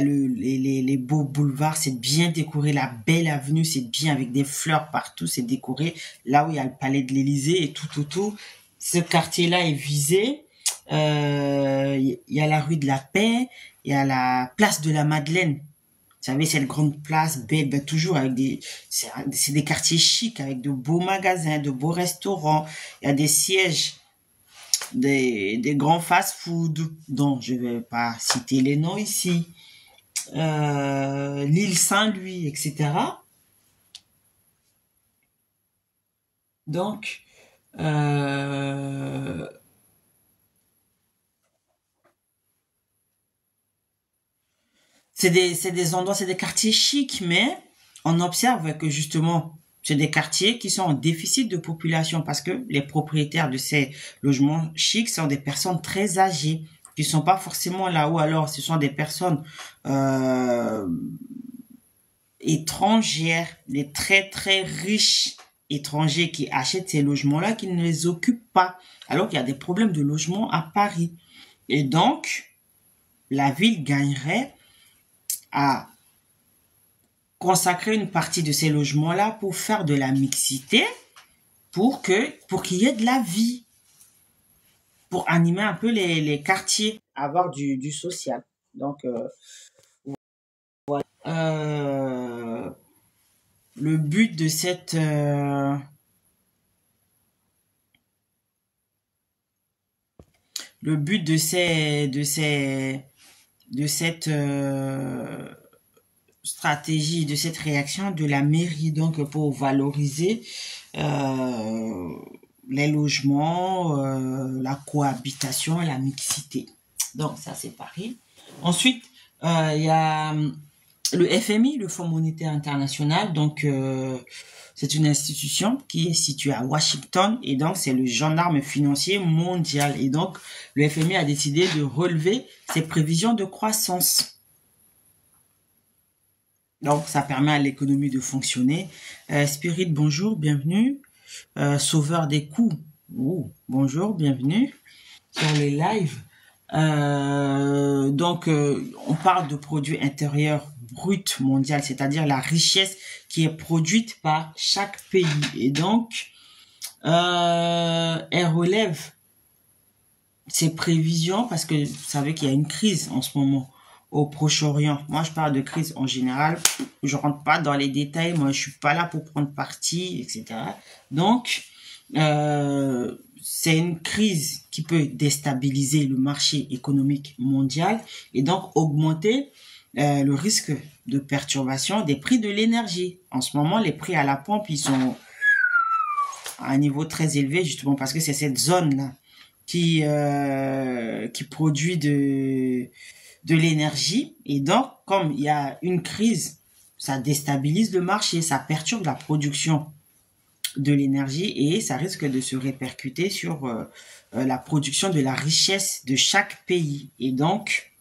les beaux boulevards, c'est bien décoré, la belle avenue, c'est bien avec des fleurs partout, c'est décoré. Là où il y a le palais de l'Élysée et tout autour, ce quartier-là est visé. Il y a la rue de la Paix, il y a la place de la Madeleine. Vous savez, cette grande place belle, toujours avec c'est des quartiers chics avec de beaux magasins, de beaux restaurants. Il y a des sièges des grands fast-food dont je vais pas citer les noms ici, l'île Saint-Louis, etc. Donc, c'est des endroits, c'est des quartiers chics, mais on observe que justement, c'est des quartiers qui sont en déficit de population parce que les propriétaires de ces logements chics sont des personnes très âgées qui sont pas forcément là, ou alors ce sont des personnes euh, étrangères, les très très riches étrangers qui achètent ces logements-là, qui ne les occupent pas, alors qu'il y a des problèmes de logement à Paris. Et donc, la ville gagnerait à consacrer une partie de ces logements-là pour faire de la mixité, pour qu'il y ait de la vie, pour animer un peu les quartiers, avoir du social. Donc, euh, le but de cette le but de cette stratégie, de cette réaction de la mairie, donc pour valoriser euh, les logements, la cohabitation, la mixité. Donc ça c'est Paris. Ensuite, il y a le FMI, le Fonds monétaire international. Donc c'est une institution qui est située à Washington et donc c'est le gendarme financier mondial. Et donc le FMI a décidé de relever ses prévisions de croissance. Donc ça permet à l'économie de fonctionner. Spirit, bonjour, bienvenue. Sauveur des coûts, bonjour, bienvenue sur les lives. Donc on parle de produit intérieur brut mondial, c'est-à-dire la richesse qui est produite par chaque pays. Et donc, elle relève ses prévisions parce que vous savez qu'il y a une crise en ce moment au Proche-Orient. Moi, je parle de crise en général. Je rentre pas dans les détails. Moi, je suis pas là pour prendre parti, etc. Donc, c'est une crise qui peut déstabiliser le marché économique mondial et donc augmenter le risque de perturbation des prix de l'énergie. En ce moment, les prix à la pompe, ils sont à un niveau très élevé justement parce que c'est cette zone-là qui produit de l'énergie. Et donc, comme il y a une crise, ça déstabilise le marché, ça perturbe la production de l'énergie et ça risque de se répercuter sur la production de la richesse de chaque pays. Et donc,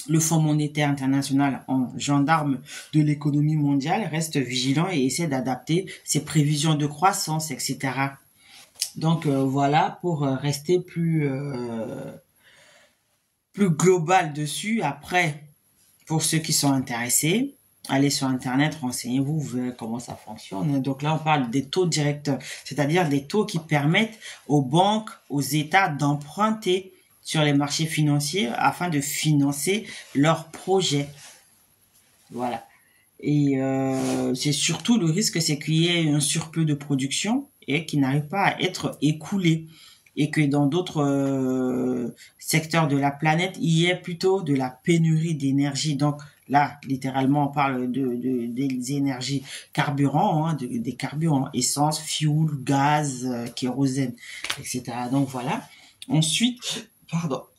le Fonds monétaire international, en gendarme de l'économie mondiale, reste vigilant et essaie d'adapter ses prévisions de croissance, etc. Donc voilà, pour rester plus global dessus. Après, pour ceux qui sont intéressés, allez sur Internet, renseignez-vous, vous verrez comment ça fonctionne. Donc là, on parle des taux directeurs, c'est-à-dire des taux qui permettent aux banques, aux États d'emprunter sur les marchés financiers afin de financer leurs projets. Voilà. Et c'est surtout le risque, c'est qu'il y ait un surplus de production et qui n'arrive pas à être écoulé. Et que dans d'autres secteurs de la planète, il y ait plutôt de la pénurie d'énergie. Donc là, littéralement, on parle des énergies carburants, hein, des carburants, essence, fuel, gaz, kérosène, etc. Donc voilà. Ensuite,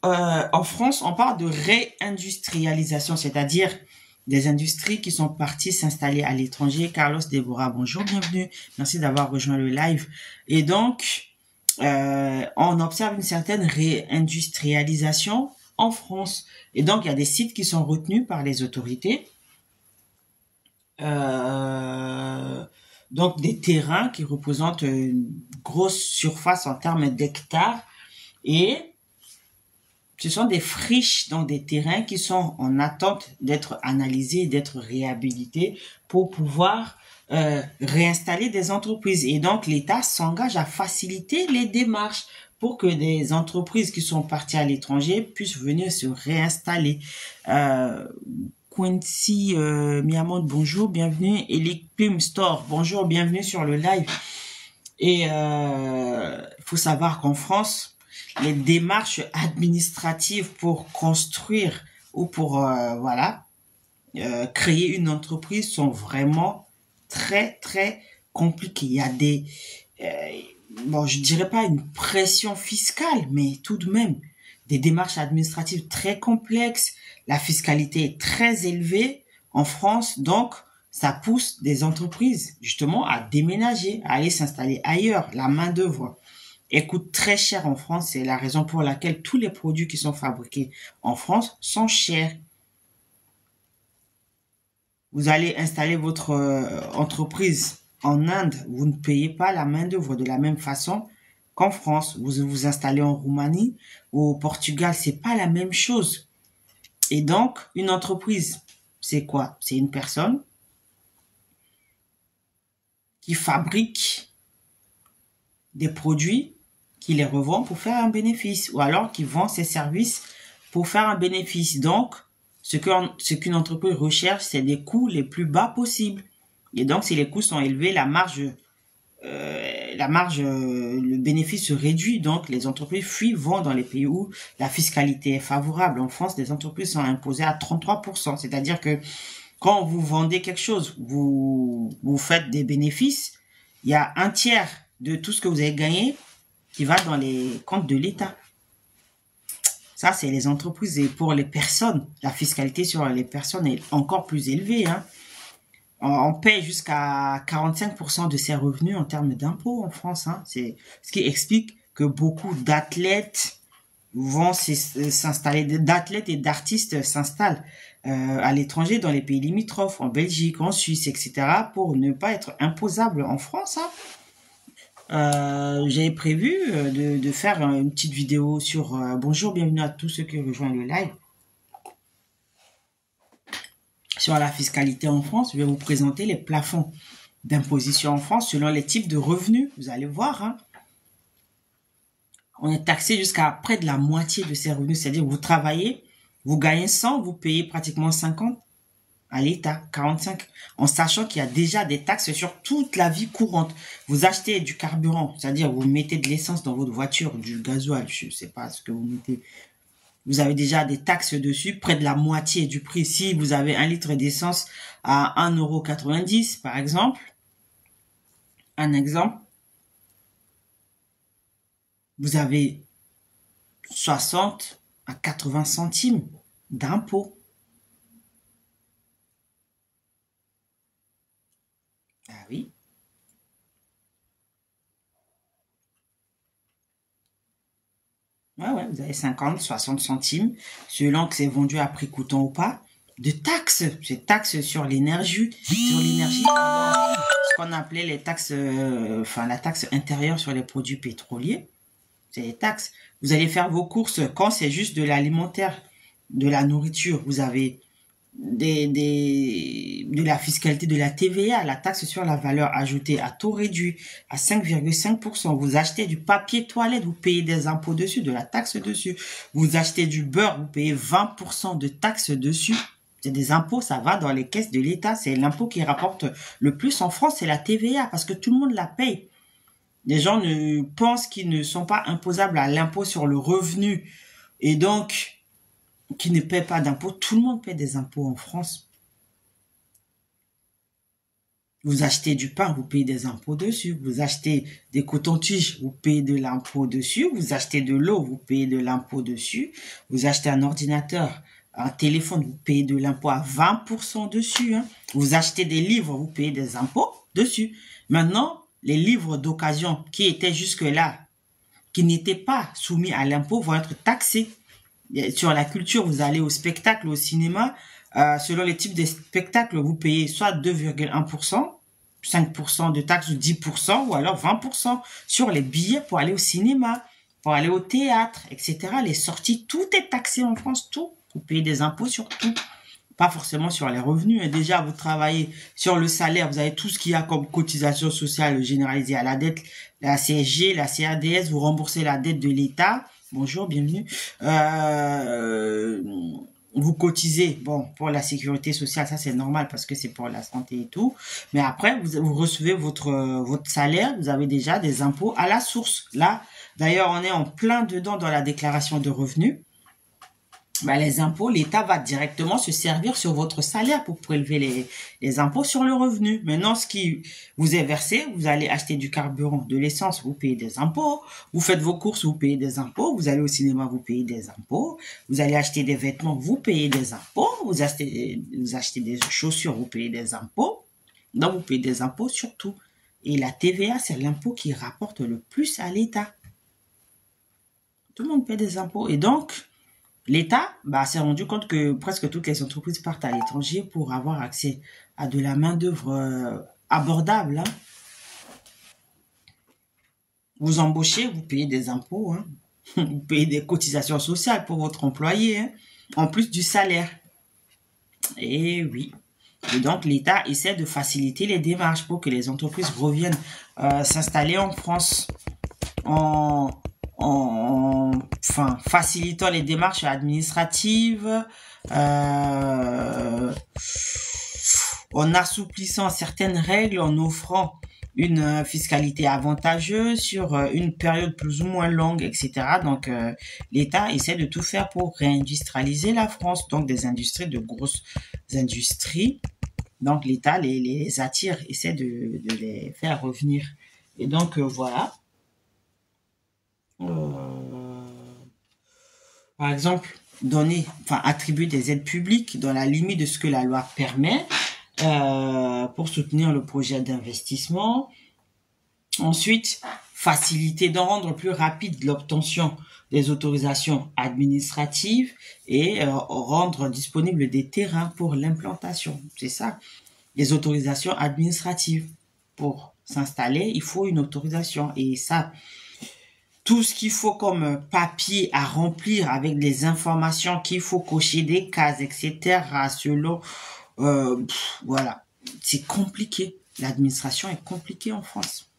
en France, on parle de réindustrialisation, c'est-à-dire des industries qui sont parties s'installer à l'étranger. Carlos Déborah, bonjour, bienvenue. Merci d'avoir rejoint le live. Et donc, on observe une certaine réindustrialisation en France. Et donc, il y a des sites qui sont retenus par les autorités. Donc, des terrains qui représentent une grosse surface en termes d'hectares. Et ce sont des friches, donc des terrains qui sont en attente d'être analysés, d'être réhabilités pour pouvoir réinstaller des entreprises. Et donc, l'État s'engage à faciliter les démarches pour que des entreprises qui sont parties à l'étranger puissent venir se réinstaller. Quincy Miamont, bonjour, bienvenue. Elecplim Store, bonjour, bienvenue sur le live. Et il faut savoir qu'en France, les démarches administratives pour construire ou pour créer une entreprise sont vraiment très très compliquées. Il y a bon, je dirais pas une pression fiscale, mais tout de même, des démarches administratives très complexes. La fiscalité est très élevée en France, donc ça pousse des entreprises justement à déménager, à aller s'installer ailleurs. La main-d'œuvre elle coûte très cher en France. C'est la raison pour laquelle tous les produits qui sont fabriqués en France sont chers. Vous allez installer votre entreprise en Inde, vous ne payez pas la main-d'œuvre de la même façon qu'en France. Vous vous installez en Roumanie ou au Portugal, c'est pas la même chose. Et donc, une entreprise, c'est quoi? C'est une personne qui fabrique des produits, qui les revend pour faire un bénéfice, ou alors qui vend ses services pour faire un bénéfice. Donc, ce qu'une entreprise recherche, c'est des coûts les plus bas possibles. Et donc, si les coûts sont élevés, le bénéfice se réduit. Donc, les entreprises fuient, vont dans les pays où la fiscalité est favorable. En France, les entreprises sont imposées à 33%. C'est-à-dire que quand vous vendez quelque chose, vous faites des bénéfices, il y a un tiers de tout ce que vous avez gagné qui va dans les comptes de l'État. Ça, c'est les entreprises. Et pour les personnes, la fiscalité sur les personnes est encore plus élevée. Hein. On paie jusqu'à 45% de ses revenus en termes d'impôts en France. Hein. C'est ce qui explique que beaucoup d'athlètes vont s'installer, d'athlètes et d'artistes s'installent à l'étranger, dans les pays limitrophes, en Belgique, en Suisse, etc., pour ne pas être imposables en France. Hein. J'avais prévu de faire une petite vidéo sur bonjour, bienvenue à tous ceux qui rejoignent le live sur la fiscalité en France. Je vais vous présenter les plafonds d'imposition en France selon les types de revenus. Vous allez voir, hein. On est taxé jusqu'à près de la moitié de ses revenus, c'est-à-dire vous travaillez, vous gagnez 100, vous payez pratiquement 50 à l'État, 45, en sachant qu'il y a déjà des taxes sur toute la vie courante. Vous achetez du carburant, c'est-à-dire vous mettez de l'essence dans votre voiture, du gasoil, je ne sais pas ce que vous mettez. Vous avez déjà des taxes dessus, près de la moitié du prix. Si vous avez un litre d'essence à 1,90 € par exemple, un exemple, vous avez 60 à 80 centimes d'impôt. Ah oui. Ouais, vous avez 50, 60 centimes, selon que c'est vendu à prix coûtant ou pas, de taxes. C'est taxes sur l'énergie, ce qu'on appelait les taxes, la taxe intérieure sur les produits pétroliers. C'est les taxes. Vous allez faire vos courses quand c'est juste de l'alimentaire, de la nourriture. Vous avez de la fiscalité de la TVA, la taxe sur la valeur ajoutée à taux réduit à 5,5%. Vous achetez du papier toilette, vous payez des impôts dessus, de la taxe dessus. Vous achetez du beurre, vous payez 20% de taxes dessus. C'est des impôts, ça va dans les caisses de l'État. C'est l'impôt qui rapporte le plus en France, c'est la TVA, parce que tout le monde la paye. Les gens ne pensent qu'ils ne sont pas imposables à l'impôt sur le revenu. Et donc, qui ne paient pas d'impôts. Tout le monde paie des impôts en France. Vous achetez du pain, vous payez des impôts dessus. Vous achetez des cotons-tiges, vous payez de l'impôt dessus. Vous achetez de l'eau, vous payez de l'impôt dessus. Vous achetez un ordinateur, un téléphone, vous payez de l'impôt à 20% dessus. Hein. Vous achetez des livres, vous payez des impôts dessus. Maintenant, les livres d'occasion qui étaient jusque-là, qui n'étaient pas soumis à l'impôt, vont être taxés. Sur la culture, vous allez au spectacle, au cinéma. Selon les types de spectacles, vous payez soit 2,1%, 5% de taxes ou 10%, ou alors 20% sur les billets pour aller au cinéma, pour aller au théâtre, etc. Les sorties, tout est taxé en France, tout. Vous payez des impôts sur tout. Pas forcément sur les revenus. Déjà, vous travaillez sur le salaire, vous avez tout ce qu'il y a comme cotisation sociale généralisée à la dette, la CSG, la CADS, vous remboursez la dette de l'État. Bonjour, bienvenue. Vous cotisez, bon, pour la sécurité sociale, ça c'est normal parce que c'est pour la santé et tout. Mais après, vous recevez votre salaire, vous avez déjà des impôts à la source. Là, d'ailleurs, on est en plein dedans dans la déclaration de revenus. bah, les impôts, l'État va directement se servir sur votre salaire pour prélever les impôts sur le revenu. Maintenant, ce qui vous est versé, vous allez acheter du carburant, de l'essence, vous payez des impôts. Vous faites vos courses, vous payez des impôts. Vous allez au cinéma, vous payez des impôts. Vous allez acheter des vêtements, vous payez des impôts. Vous achetez des chaussures, vous payez des impôts. Donc, vous payez des impôts sur tout. Et la TVA, c'est l'impôt qui rapporte le plus à l'État. Tout le monde paie des impôts. Et donc, l'État bah, s'est rendu compte que presque toutes les entreprises partent à l'étranger pour avoir accès à de la main-d'œuvre abordable. Hein. Vous embauchez, vous payez des impôts, hein. Vous payez des cotisations sociales pour votre employé, hein, en plus du salaire. Et oui. Et donc, l'État essaie de faciliter les démarches pour que les entreprises reviennent s'installer en France enfin, facilitant les démarches administratives, en assouplissant certaines règles, en offrant une fiscalité avantageuse sur une période plus ou moins longue, etc. Donc, l'État essaie de tout faire pour réindustrialiser la France, donc des industries, de grosses industries. Donc, l'État les attire, essaie de les faire revenir. Et donc, voilà. Par exemple, attribuer des aides publiques dans la limite de ce que la loi permet pour soutenir le projet d'investissement. Ensuite, faciliter, d'en rendre plus rapide l'obtention des autorisations administratives et rendre disponibles des terrains pour l'implantation. C'est ça, les autorisations administratives. Pour s'installer, il faut une autorisation. Et ça, tout ce qu'il faut comme papier à remplir avec des informations qu'il faut cocher des cases, etc. Selon, voilà, c'est compliqué. L'administration est compliquée en France.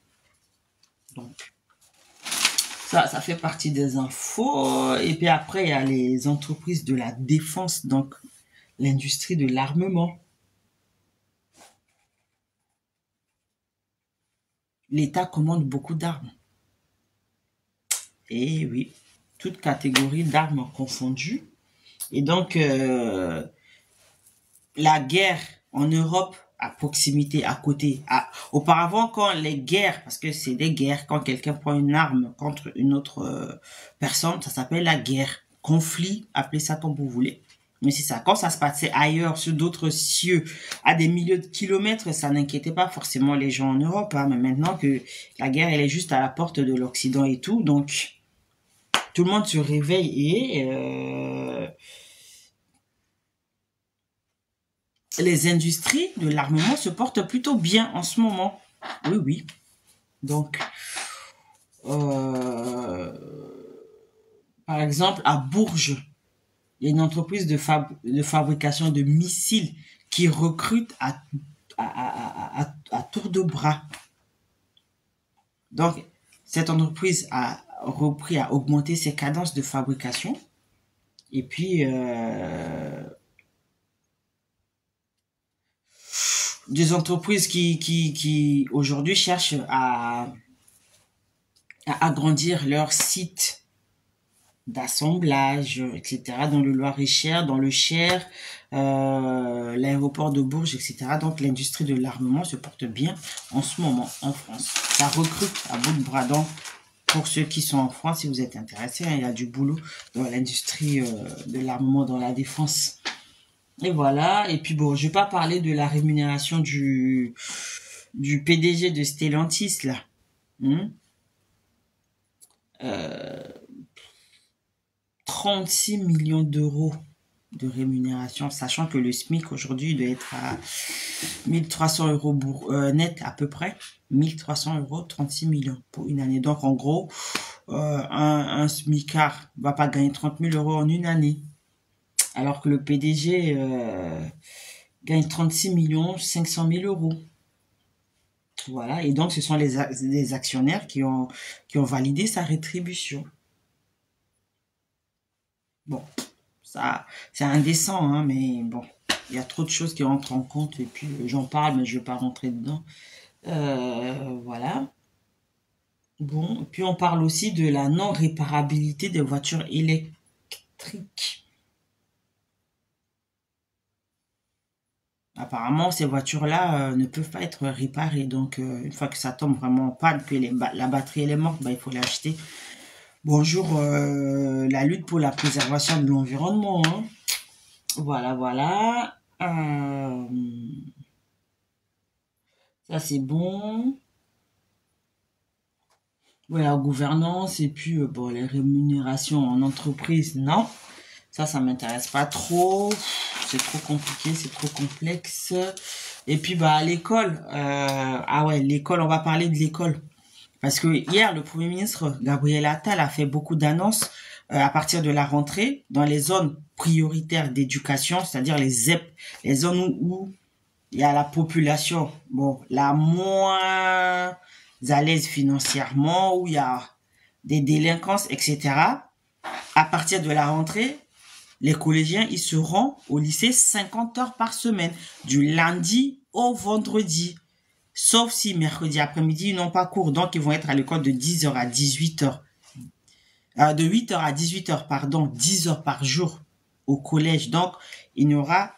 Donc, ça fait partie des infos. Et puis après, il y a les entreprises de la défense, donc l'industrie de l'armement. L'État commande beaucoup d'armes. Et oui, toutes catégories d'armes confondues. Et donc, la guerre en Europe, à proximité, à côté. Auparavant, quand les guerres, parce que c'est des guerres, quand quelqu'un prend une arme contre une autre personne, ça s'appelle la guerre. Conflit, appelez ça comme vous voulez. Mais c'est ça. Quand ça se passait ailleurs, sur d'autres cieux, à des milliers de kilomètres, ça n'inquiétait pas forcément les gens en Europe. Hein. Mais maintenant que la guerre, elle est juste à la porte de l'Occident et tout, donc tout le monde se réveille et les industries de l'armement se portent plutôt bien en ce moment. Oui, oui. Donc, par exemple, à Bourges, il y a une entreprise de fabrication de missiles qui recrute à tour de bras. Donc, cette entreprise a repris à augmenter ses cadences de fabrication. Et puis, des entreprises qui aujourd'hui cherchent à agrandir leur site d'assemblage, etc. dans le Loir-et-Cher, dans le Cher, l'aéroport de Bourges, etc. Donc l'industrie de l'armement se porte bien en ce moment en France. Ça recrute à bout de bras. Donc pour ceux qui sont en France, si vous êtes intéressés, hein, il y a du boulot dans l'industrie de l'armement, dans la défense. Et voilà. Et puis bon, je vais pas parler de la rémunération du PDG de Stellantis là. 36 millions d'euros de rémunération, sachant que le SMIC aujourd'hui doit être à 1300 euros net à peu près. 1300 euros, 36 millions pour une année. Donc en gros, un SMICard va pas gagner 30 000 euros en une année. Alors que le PDG gagne 36 millions 500 000 euros. Voilà, et donc ce sont les actionnaires qui ont validé sa rétribution. Bon, ça, c'est indécent, hein, mais bon, il y a trop de choses qui rentrent en compte, et puis j'en parle, mais je ne vais pas rentrer dedans. Voilà. Bon, puis on parle aussi de la non-réparabilité des voitures électriques. Apparemment, ces voitures-là ne peuvent pas être réparées. Donc, une fois que ça tombe vraiment en panne, que la batterie elle est morte, bah, il faut l'acheter. Bonjour, la lutte pour la préservation de l'environnement. Hein. Voilà, voilà. Ça, c'est bon. Ouais, la gouvernance et puis bon, les rémunérations en entreprise, non. Ça m'intéresse pas trop. C'est trop compliqué, c'est trop complexe. Et puis, bah, à l'école. Ah ouais, l'école, on va parler de l'école. Parce que hier, le Premier ministre Gabriel Attal a fait beaucoup d'annonces à partir de la rentrée dans les zones prioritaires d'éducation, c'est-à-dire les ZEP, les zones où il y a la population, bon, la moins à l'aise financièrement, où il y a des délinquances, etc. À partir de la rentrée, les collégiens, ils seront au lycée 50 heures par semaine, du lundi au vendredi. Sauf si mercredi après-midi, ils n'ont pas cours. Donc, ils vont être à l'école de 10h à 18h. De 8h à 18h, pardon, 10 heures par jour au collège. Donc, il n'y aura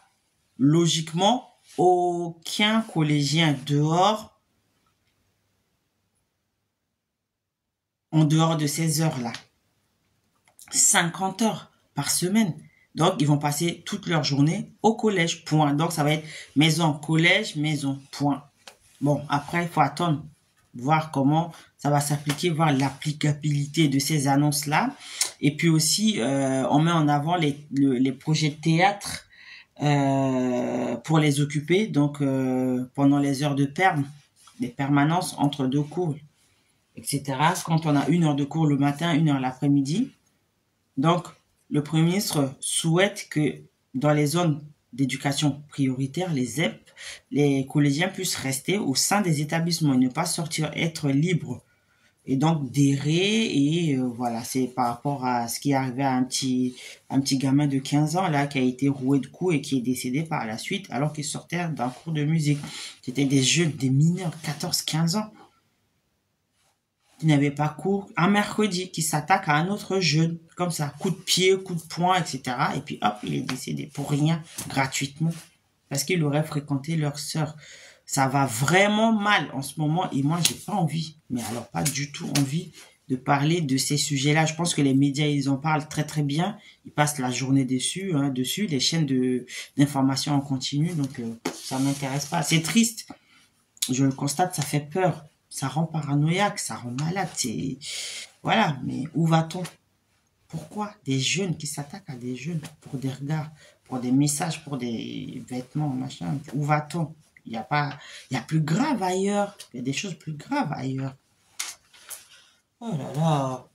logiquement aucun collégien dehors, en dehors de ces heures-là. 50 heures par semaine. Donc, ils vont passer toute leur journée au collège, point. Donc, ça va être maison, collège, maison, point. Bon, après, il faut attendre, voir comment ça va s'appliquer, voir l'applicabilité de ces annonces-là. Et puis aussi, on met en avant les projets de théâtre pour les occuper. Donc, pendant les heures de perm, des permanences entre deux cours, etc. Quand on a 1 heure de cours le matin, 1 heure l'après-midi. Donc, le Premier ministre souhaite que dans les zones d'éducation prioritaire, les ZEP, les collégiens puissent rester au sein des établissements et ne pas sortir, être libres et donc d'errer. Et voilà, c'est par rapport à ce qui est arrivé à un petit gamin de 15 ans là qui a été roué de coups et qui est décédé par la suite alors qu'il sortait d'un cours de musique. C'était des jeunes, des mineurs, 14-15 ans qui n'avaient pas cours un mercredi, qui s'attaque à un autre jeune, comme ça, coup de pied, coup de poing, etc. Et puis hop, il est décédé pour rien, gratuitement, parce qu'il aurait fréquenté leur sœur. Ça va vraiment mal en ce moment et moi, j'ai pas envie, mais alors pas du tout envie de parler de ces sujets-là. Je pense que les médias, ils en parlent très très bien. Ils passent la journée dessus, les chaînes d'information en continu, donc ça m'intéresse pas. C'est triste, je le constate, ça fait peur. Ça rend paranoïaque, ça rend malade. Voilà, mais où va-t-on? Pourquoi des jeunes qui s'attaquent à des jeunes pour des regards, pour des messages, pour des vêtements, machin? Où va-t-on? Il y a plus grave ailleurs. Il y a des choses plus graves ailleurs. Oh là là.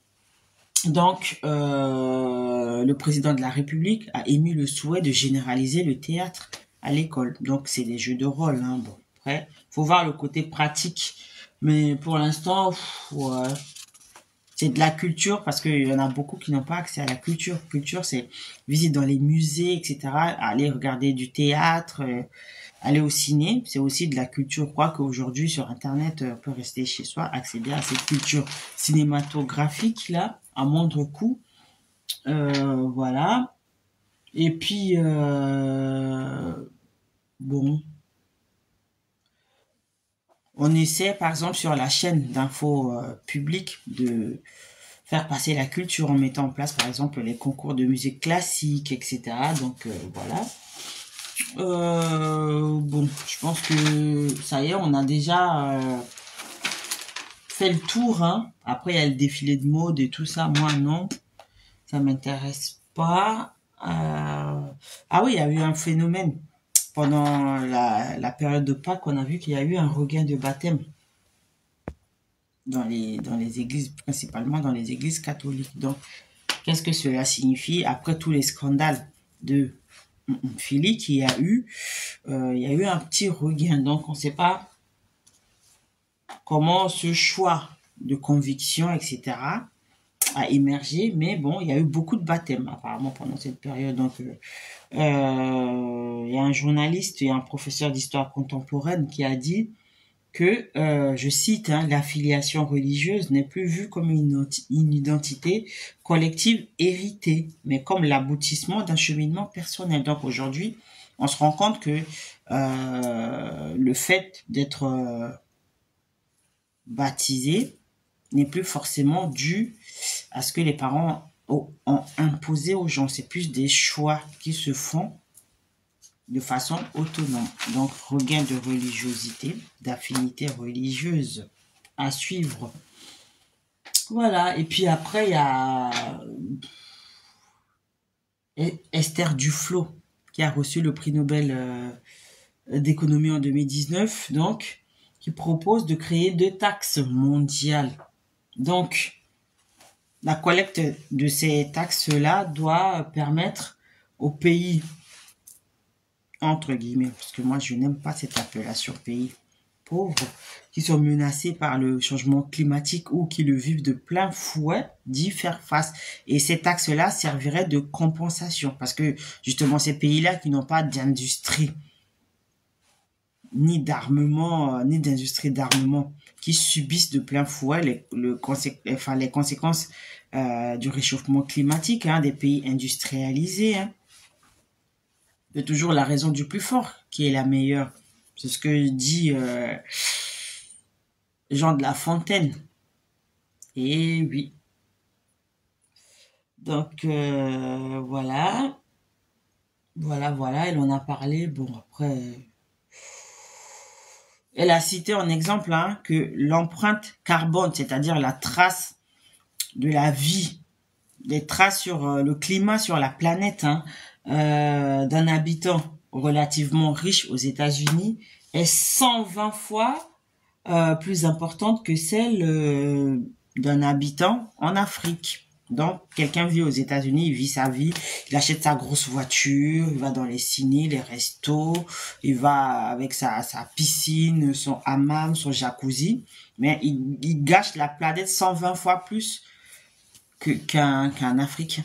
Donc, le président de la République a émis le souhait de généraliser le théâtre à l'école. Donc, c'est des jeux de rôle. Hein. Bon, après, faut voir le côté pratique. Mais pour l'instant, ouais, c'est de la culture parce qu'il y en a beaucoup qui n'ont pas accès à la culture. Culture, c'est visite dans les musées, etc. Aller regarder du théâtre, aller au ciné. C'est aussi de la culture. Je crois qu'aujourd'hui, sur Internet, on peut rester chez soi, accéder à cette culture cinématographique, là, à moindre coût. Voilà. Et puis, bon... On essaie, par exemple, sur la chaîne d'infos publiques, de faire passer la culture en mettant en place, par exemple, les concours de musique classique, etc. Donc, voilà. Bon, je pense que ça y est, on a déjà fait le tour. Hein. Après, il y a le défilé de mode et tout ça. Moi, non, ça m'intéresse pas. Ah oui, il y a eu un phénomène. Pendant la période de Pâques, on a vu qu'il y a eu un regain de baptême dans les églises, principalement dans les églises catholiques. Donc, qu'est-ce que cela signifie? Après tous les scandales de Philippe il y a eu un petit regain. Donc, on ne sait pas comment ce choix de conviction, etc., a émergé, mais bon, il y a eu beaucoup de baptêmes apparemment pendant cette période. Donc, il y a un journaliste et un professeur d'histoire contemporaine qui a dit que, je cite, hein, l'affiliation religieuse n'est plus vue comme une identité collective héritée, mais comme l'aboutissement d'un cheminement personnel. Donc aujourd'hui, on se rend compte que le fait d'être baptisé n'est plus forcément dû à ce que les parents ont imposé aux gens. C'est plus des choix qui se font de façon autonome. Donc, regain de religiosité, d'affinité religieuse à suivre. Voilà. Et puis après, il y a Esther Duflo, qui a reçu le prix Nobel d'économie en 2019, donc, qui propose de créer 2 taxes mondiales. Donc, la collecte de ces taxes-là doit permettre aux pays, entre guillemets, parce que moi je n'aime pas cette appellation pays pauvres, qui sont menacés par le changement climatique ou qui le vivent de plein fouet, d'y faire face. Et ces taxes-là serviraient de compensation, parce que justement ces pays-là qui n'ont pas d'industrie, ni d'armement, ni d'industrie d'armement, qui subissent de plein fouet les conséquences du réchauffement climatique, hein, des pays industrialisés. Hein. C'est toujours la raison du plus fort qui est la meilleure. C'est ce que dit Jean de La Fontaine. Et oui. Donc, voilà. Voilà. Elle en a parlé. Bon, après... Elle a cité en exemple hein, que l'empreinte carbone, c'est-à-dire la trace de la vie, les traces sur le climat sur la planète hein, d'un habitant relativement riche aux États-Unis est 120 fois plus importante que celle d'un habitant en Afrique. Donc, quelqu'un vit aux États-Unis, il vit sa vie, il achète sa grosse voiture, il va dans les ciné, les restos, il va avec sa piscine, son hammam, son jacuzzi, mais il gâche la planète 120 fois plus qu'un Africain.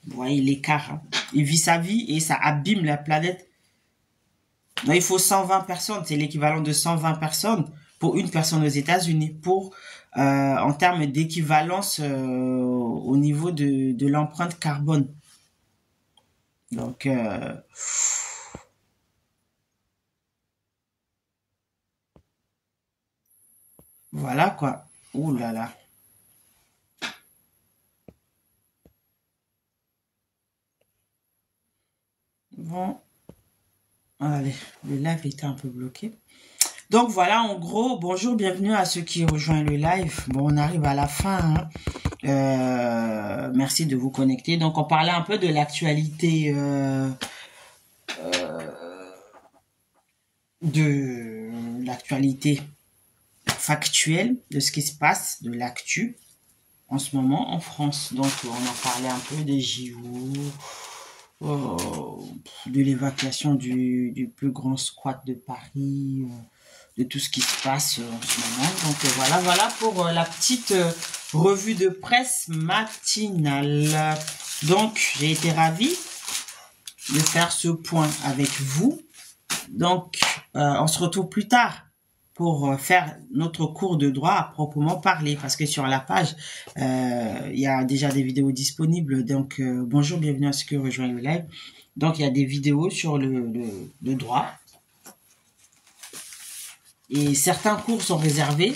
Vous voyez l'écart. Hein? Il vit sa vie et ça abîme la planète. Donc, il faut 120 personnes, c'est l'équivalent de 120 personnes pour une personne aux États-Unis pour en termes d'équivalence au niveau de l'empreinte carbone. Donc, voilà quoi. Ouh là là. Bon, allez, le live était un peu bloqué. Donc voilà, en gros, bonjour, bienvenue à ceux qui rejoignent le live. Bon, on arrive à la fin. Hein. Merci de vous connecter. Donc, on parlait un peu de l'actualité factuelle de ce qui se passe, de l'actu en ce moment en France. Donc, on a parlé un peu des JO, de l'évacuation du plus grand squat de Paris, de tout ce qui se passe en ce moment. Donc voilà pour la petite revue de presse matinale. Donc j'ai été ravie de faire ce point avec vous. Donc on se retrouve plus tard pour faire notre cours de droit à proprement parler, parce que sur la page, il y a déjà des vidéos disponibles. Donc, bonjour, bienvenue à ceux qui rejoignent le live. Donc, il y a des vidéos sur le droit. Et certains cours sont réservés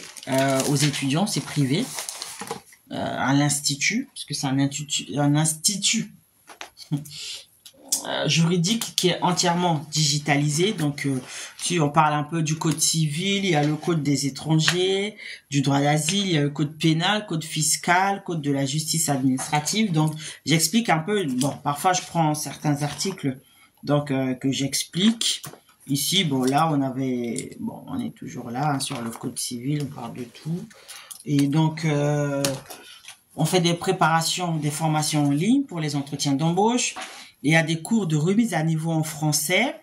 aux étudiants, c'est privé, à l'institut, parce que c'est un institut juridique qui est entièrement digitalisé. Donc, si on parle un peu du code civil, il y a le code des étrangers, du droit d'asile, il y a le code pénal, code fiscal, code de la justice administrative. Donc, j'explique un peu. Bon, parfois, je prends certains articles donc que j'explique. Ici, bon, là, on est toujours là hein, sur le code civil, on parle de tout. Et donc, on fait des préparations, des formations en ligne pour les entretiens d'embauche. Il y a des cours de remise à niveau en français.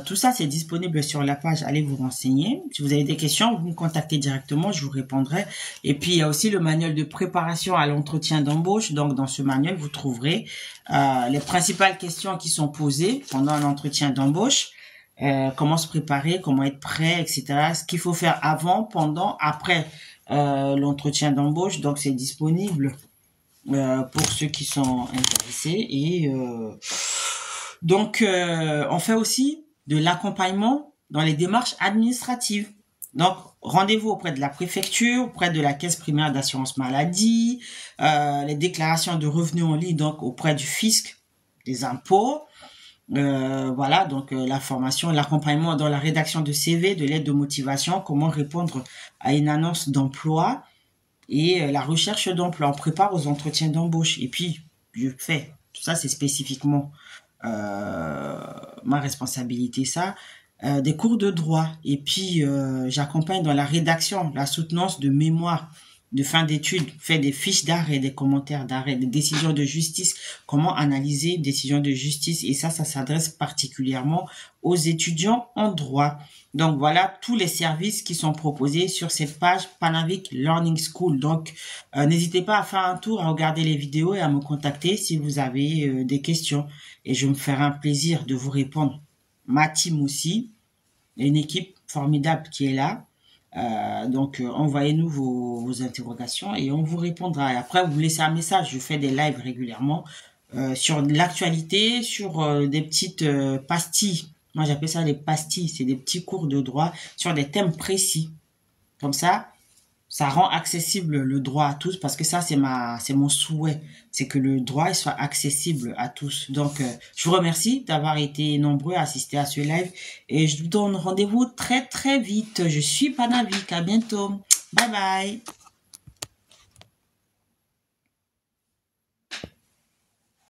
Tout ça, c'est disponible sur la page. Allez vous renseigner. Si vous avez des questions, vous me contactez directement, je vous répondrai. Et puis, il y a aussi le manuel de préparation à l'entretien d'embauche. Donc, dans ce manuel, vous trouverez les principales questions qui sont posées pendant un entretien d'embauche. Comment se préparer, comment être prêt, etc. Ce qu'il faut faire avant, pendant, après l'entretien d'embauche. Donc, c'est disponible pour ceux qui sont intéressés. Donc, on fait aussi de l'accompagnement dans les démarches administratives. Donc, rendez-vous auprès de la préfecture, auprès de la caisse primaire d'assurance maladie, les déclarations de revenus en ligne, donc auprès du fisc, des impôts. Voilà, donc la formation, l'accompagnement dans la rédaction de CV, de l'aide de motivation, comment répondre à une annonce d'emploi et la recherche d'emploi. On prépare aux entretiens d'embauche. Et puis, je fais, tout ça c'est spécifiquement ma responsabilité, ça. Des cours de droit. Et puis, j'accompagne dans la rédaction, la soutenance de mémoire de fin d'études, fait des fiches d'arrêt, des commentaires d'arrêt, des décisions de justice, comment analyser une décision de justice. Et ça s'adresse particulièrement aux étudiants en droit. Donc voilà tous les services qui sont proposés sur cette page Panavik Learning School. Donc n'hésitez pas à faire un tour, à regarder les vidéos et à me contacter si vous avez des questions. Et je me ferai un plaisir de vous répondre. Ma team aussi, une équipe formidable qui est là. Donc, envoyez-nous vos interrogations et on vous répondra. Et après, vous laissez un message. Je fais des lives régulièrement sur l'actualité, sur des petites pastilles. Moi, j'appelle ça des pastilles. C'est des petits cours de droit sur des thèmes précis. Comme ça rend accessible le droit à tous parce que ça, c'est mon souhait. C'est que le droit il soit accessible à tous. Donc, je vous remercie d'avoir été nombreux à assister à ce live et je vous donne rendez-vous très, très vite. Je suis Panavik. À bientôt. Bye bye.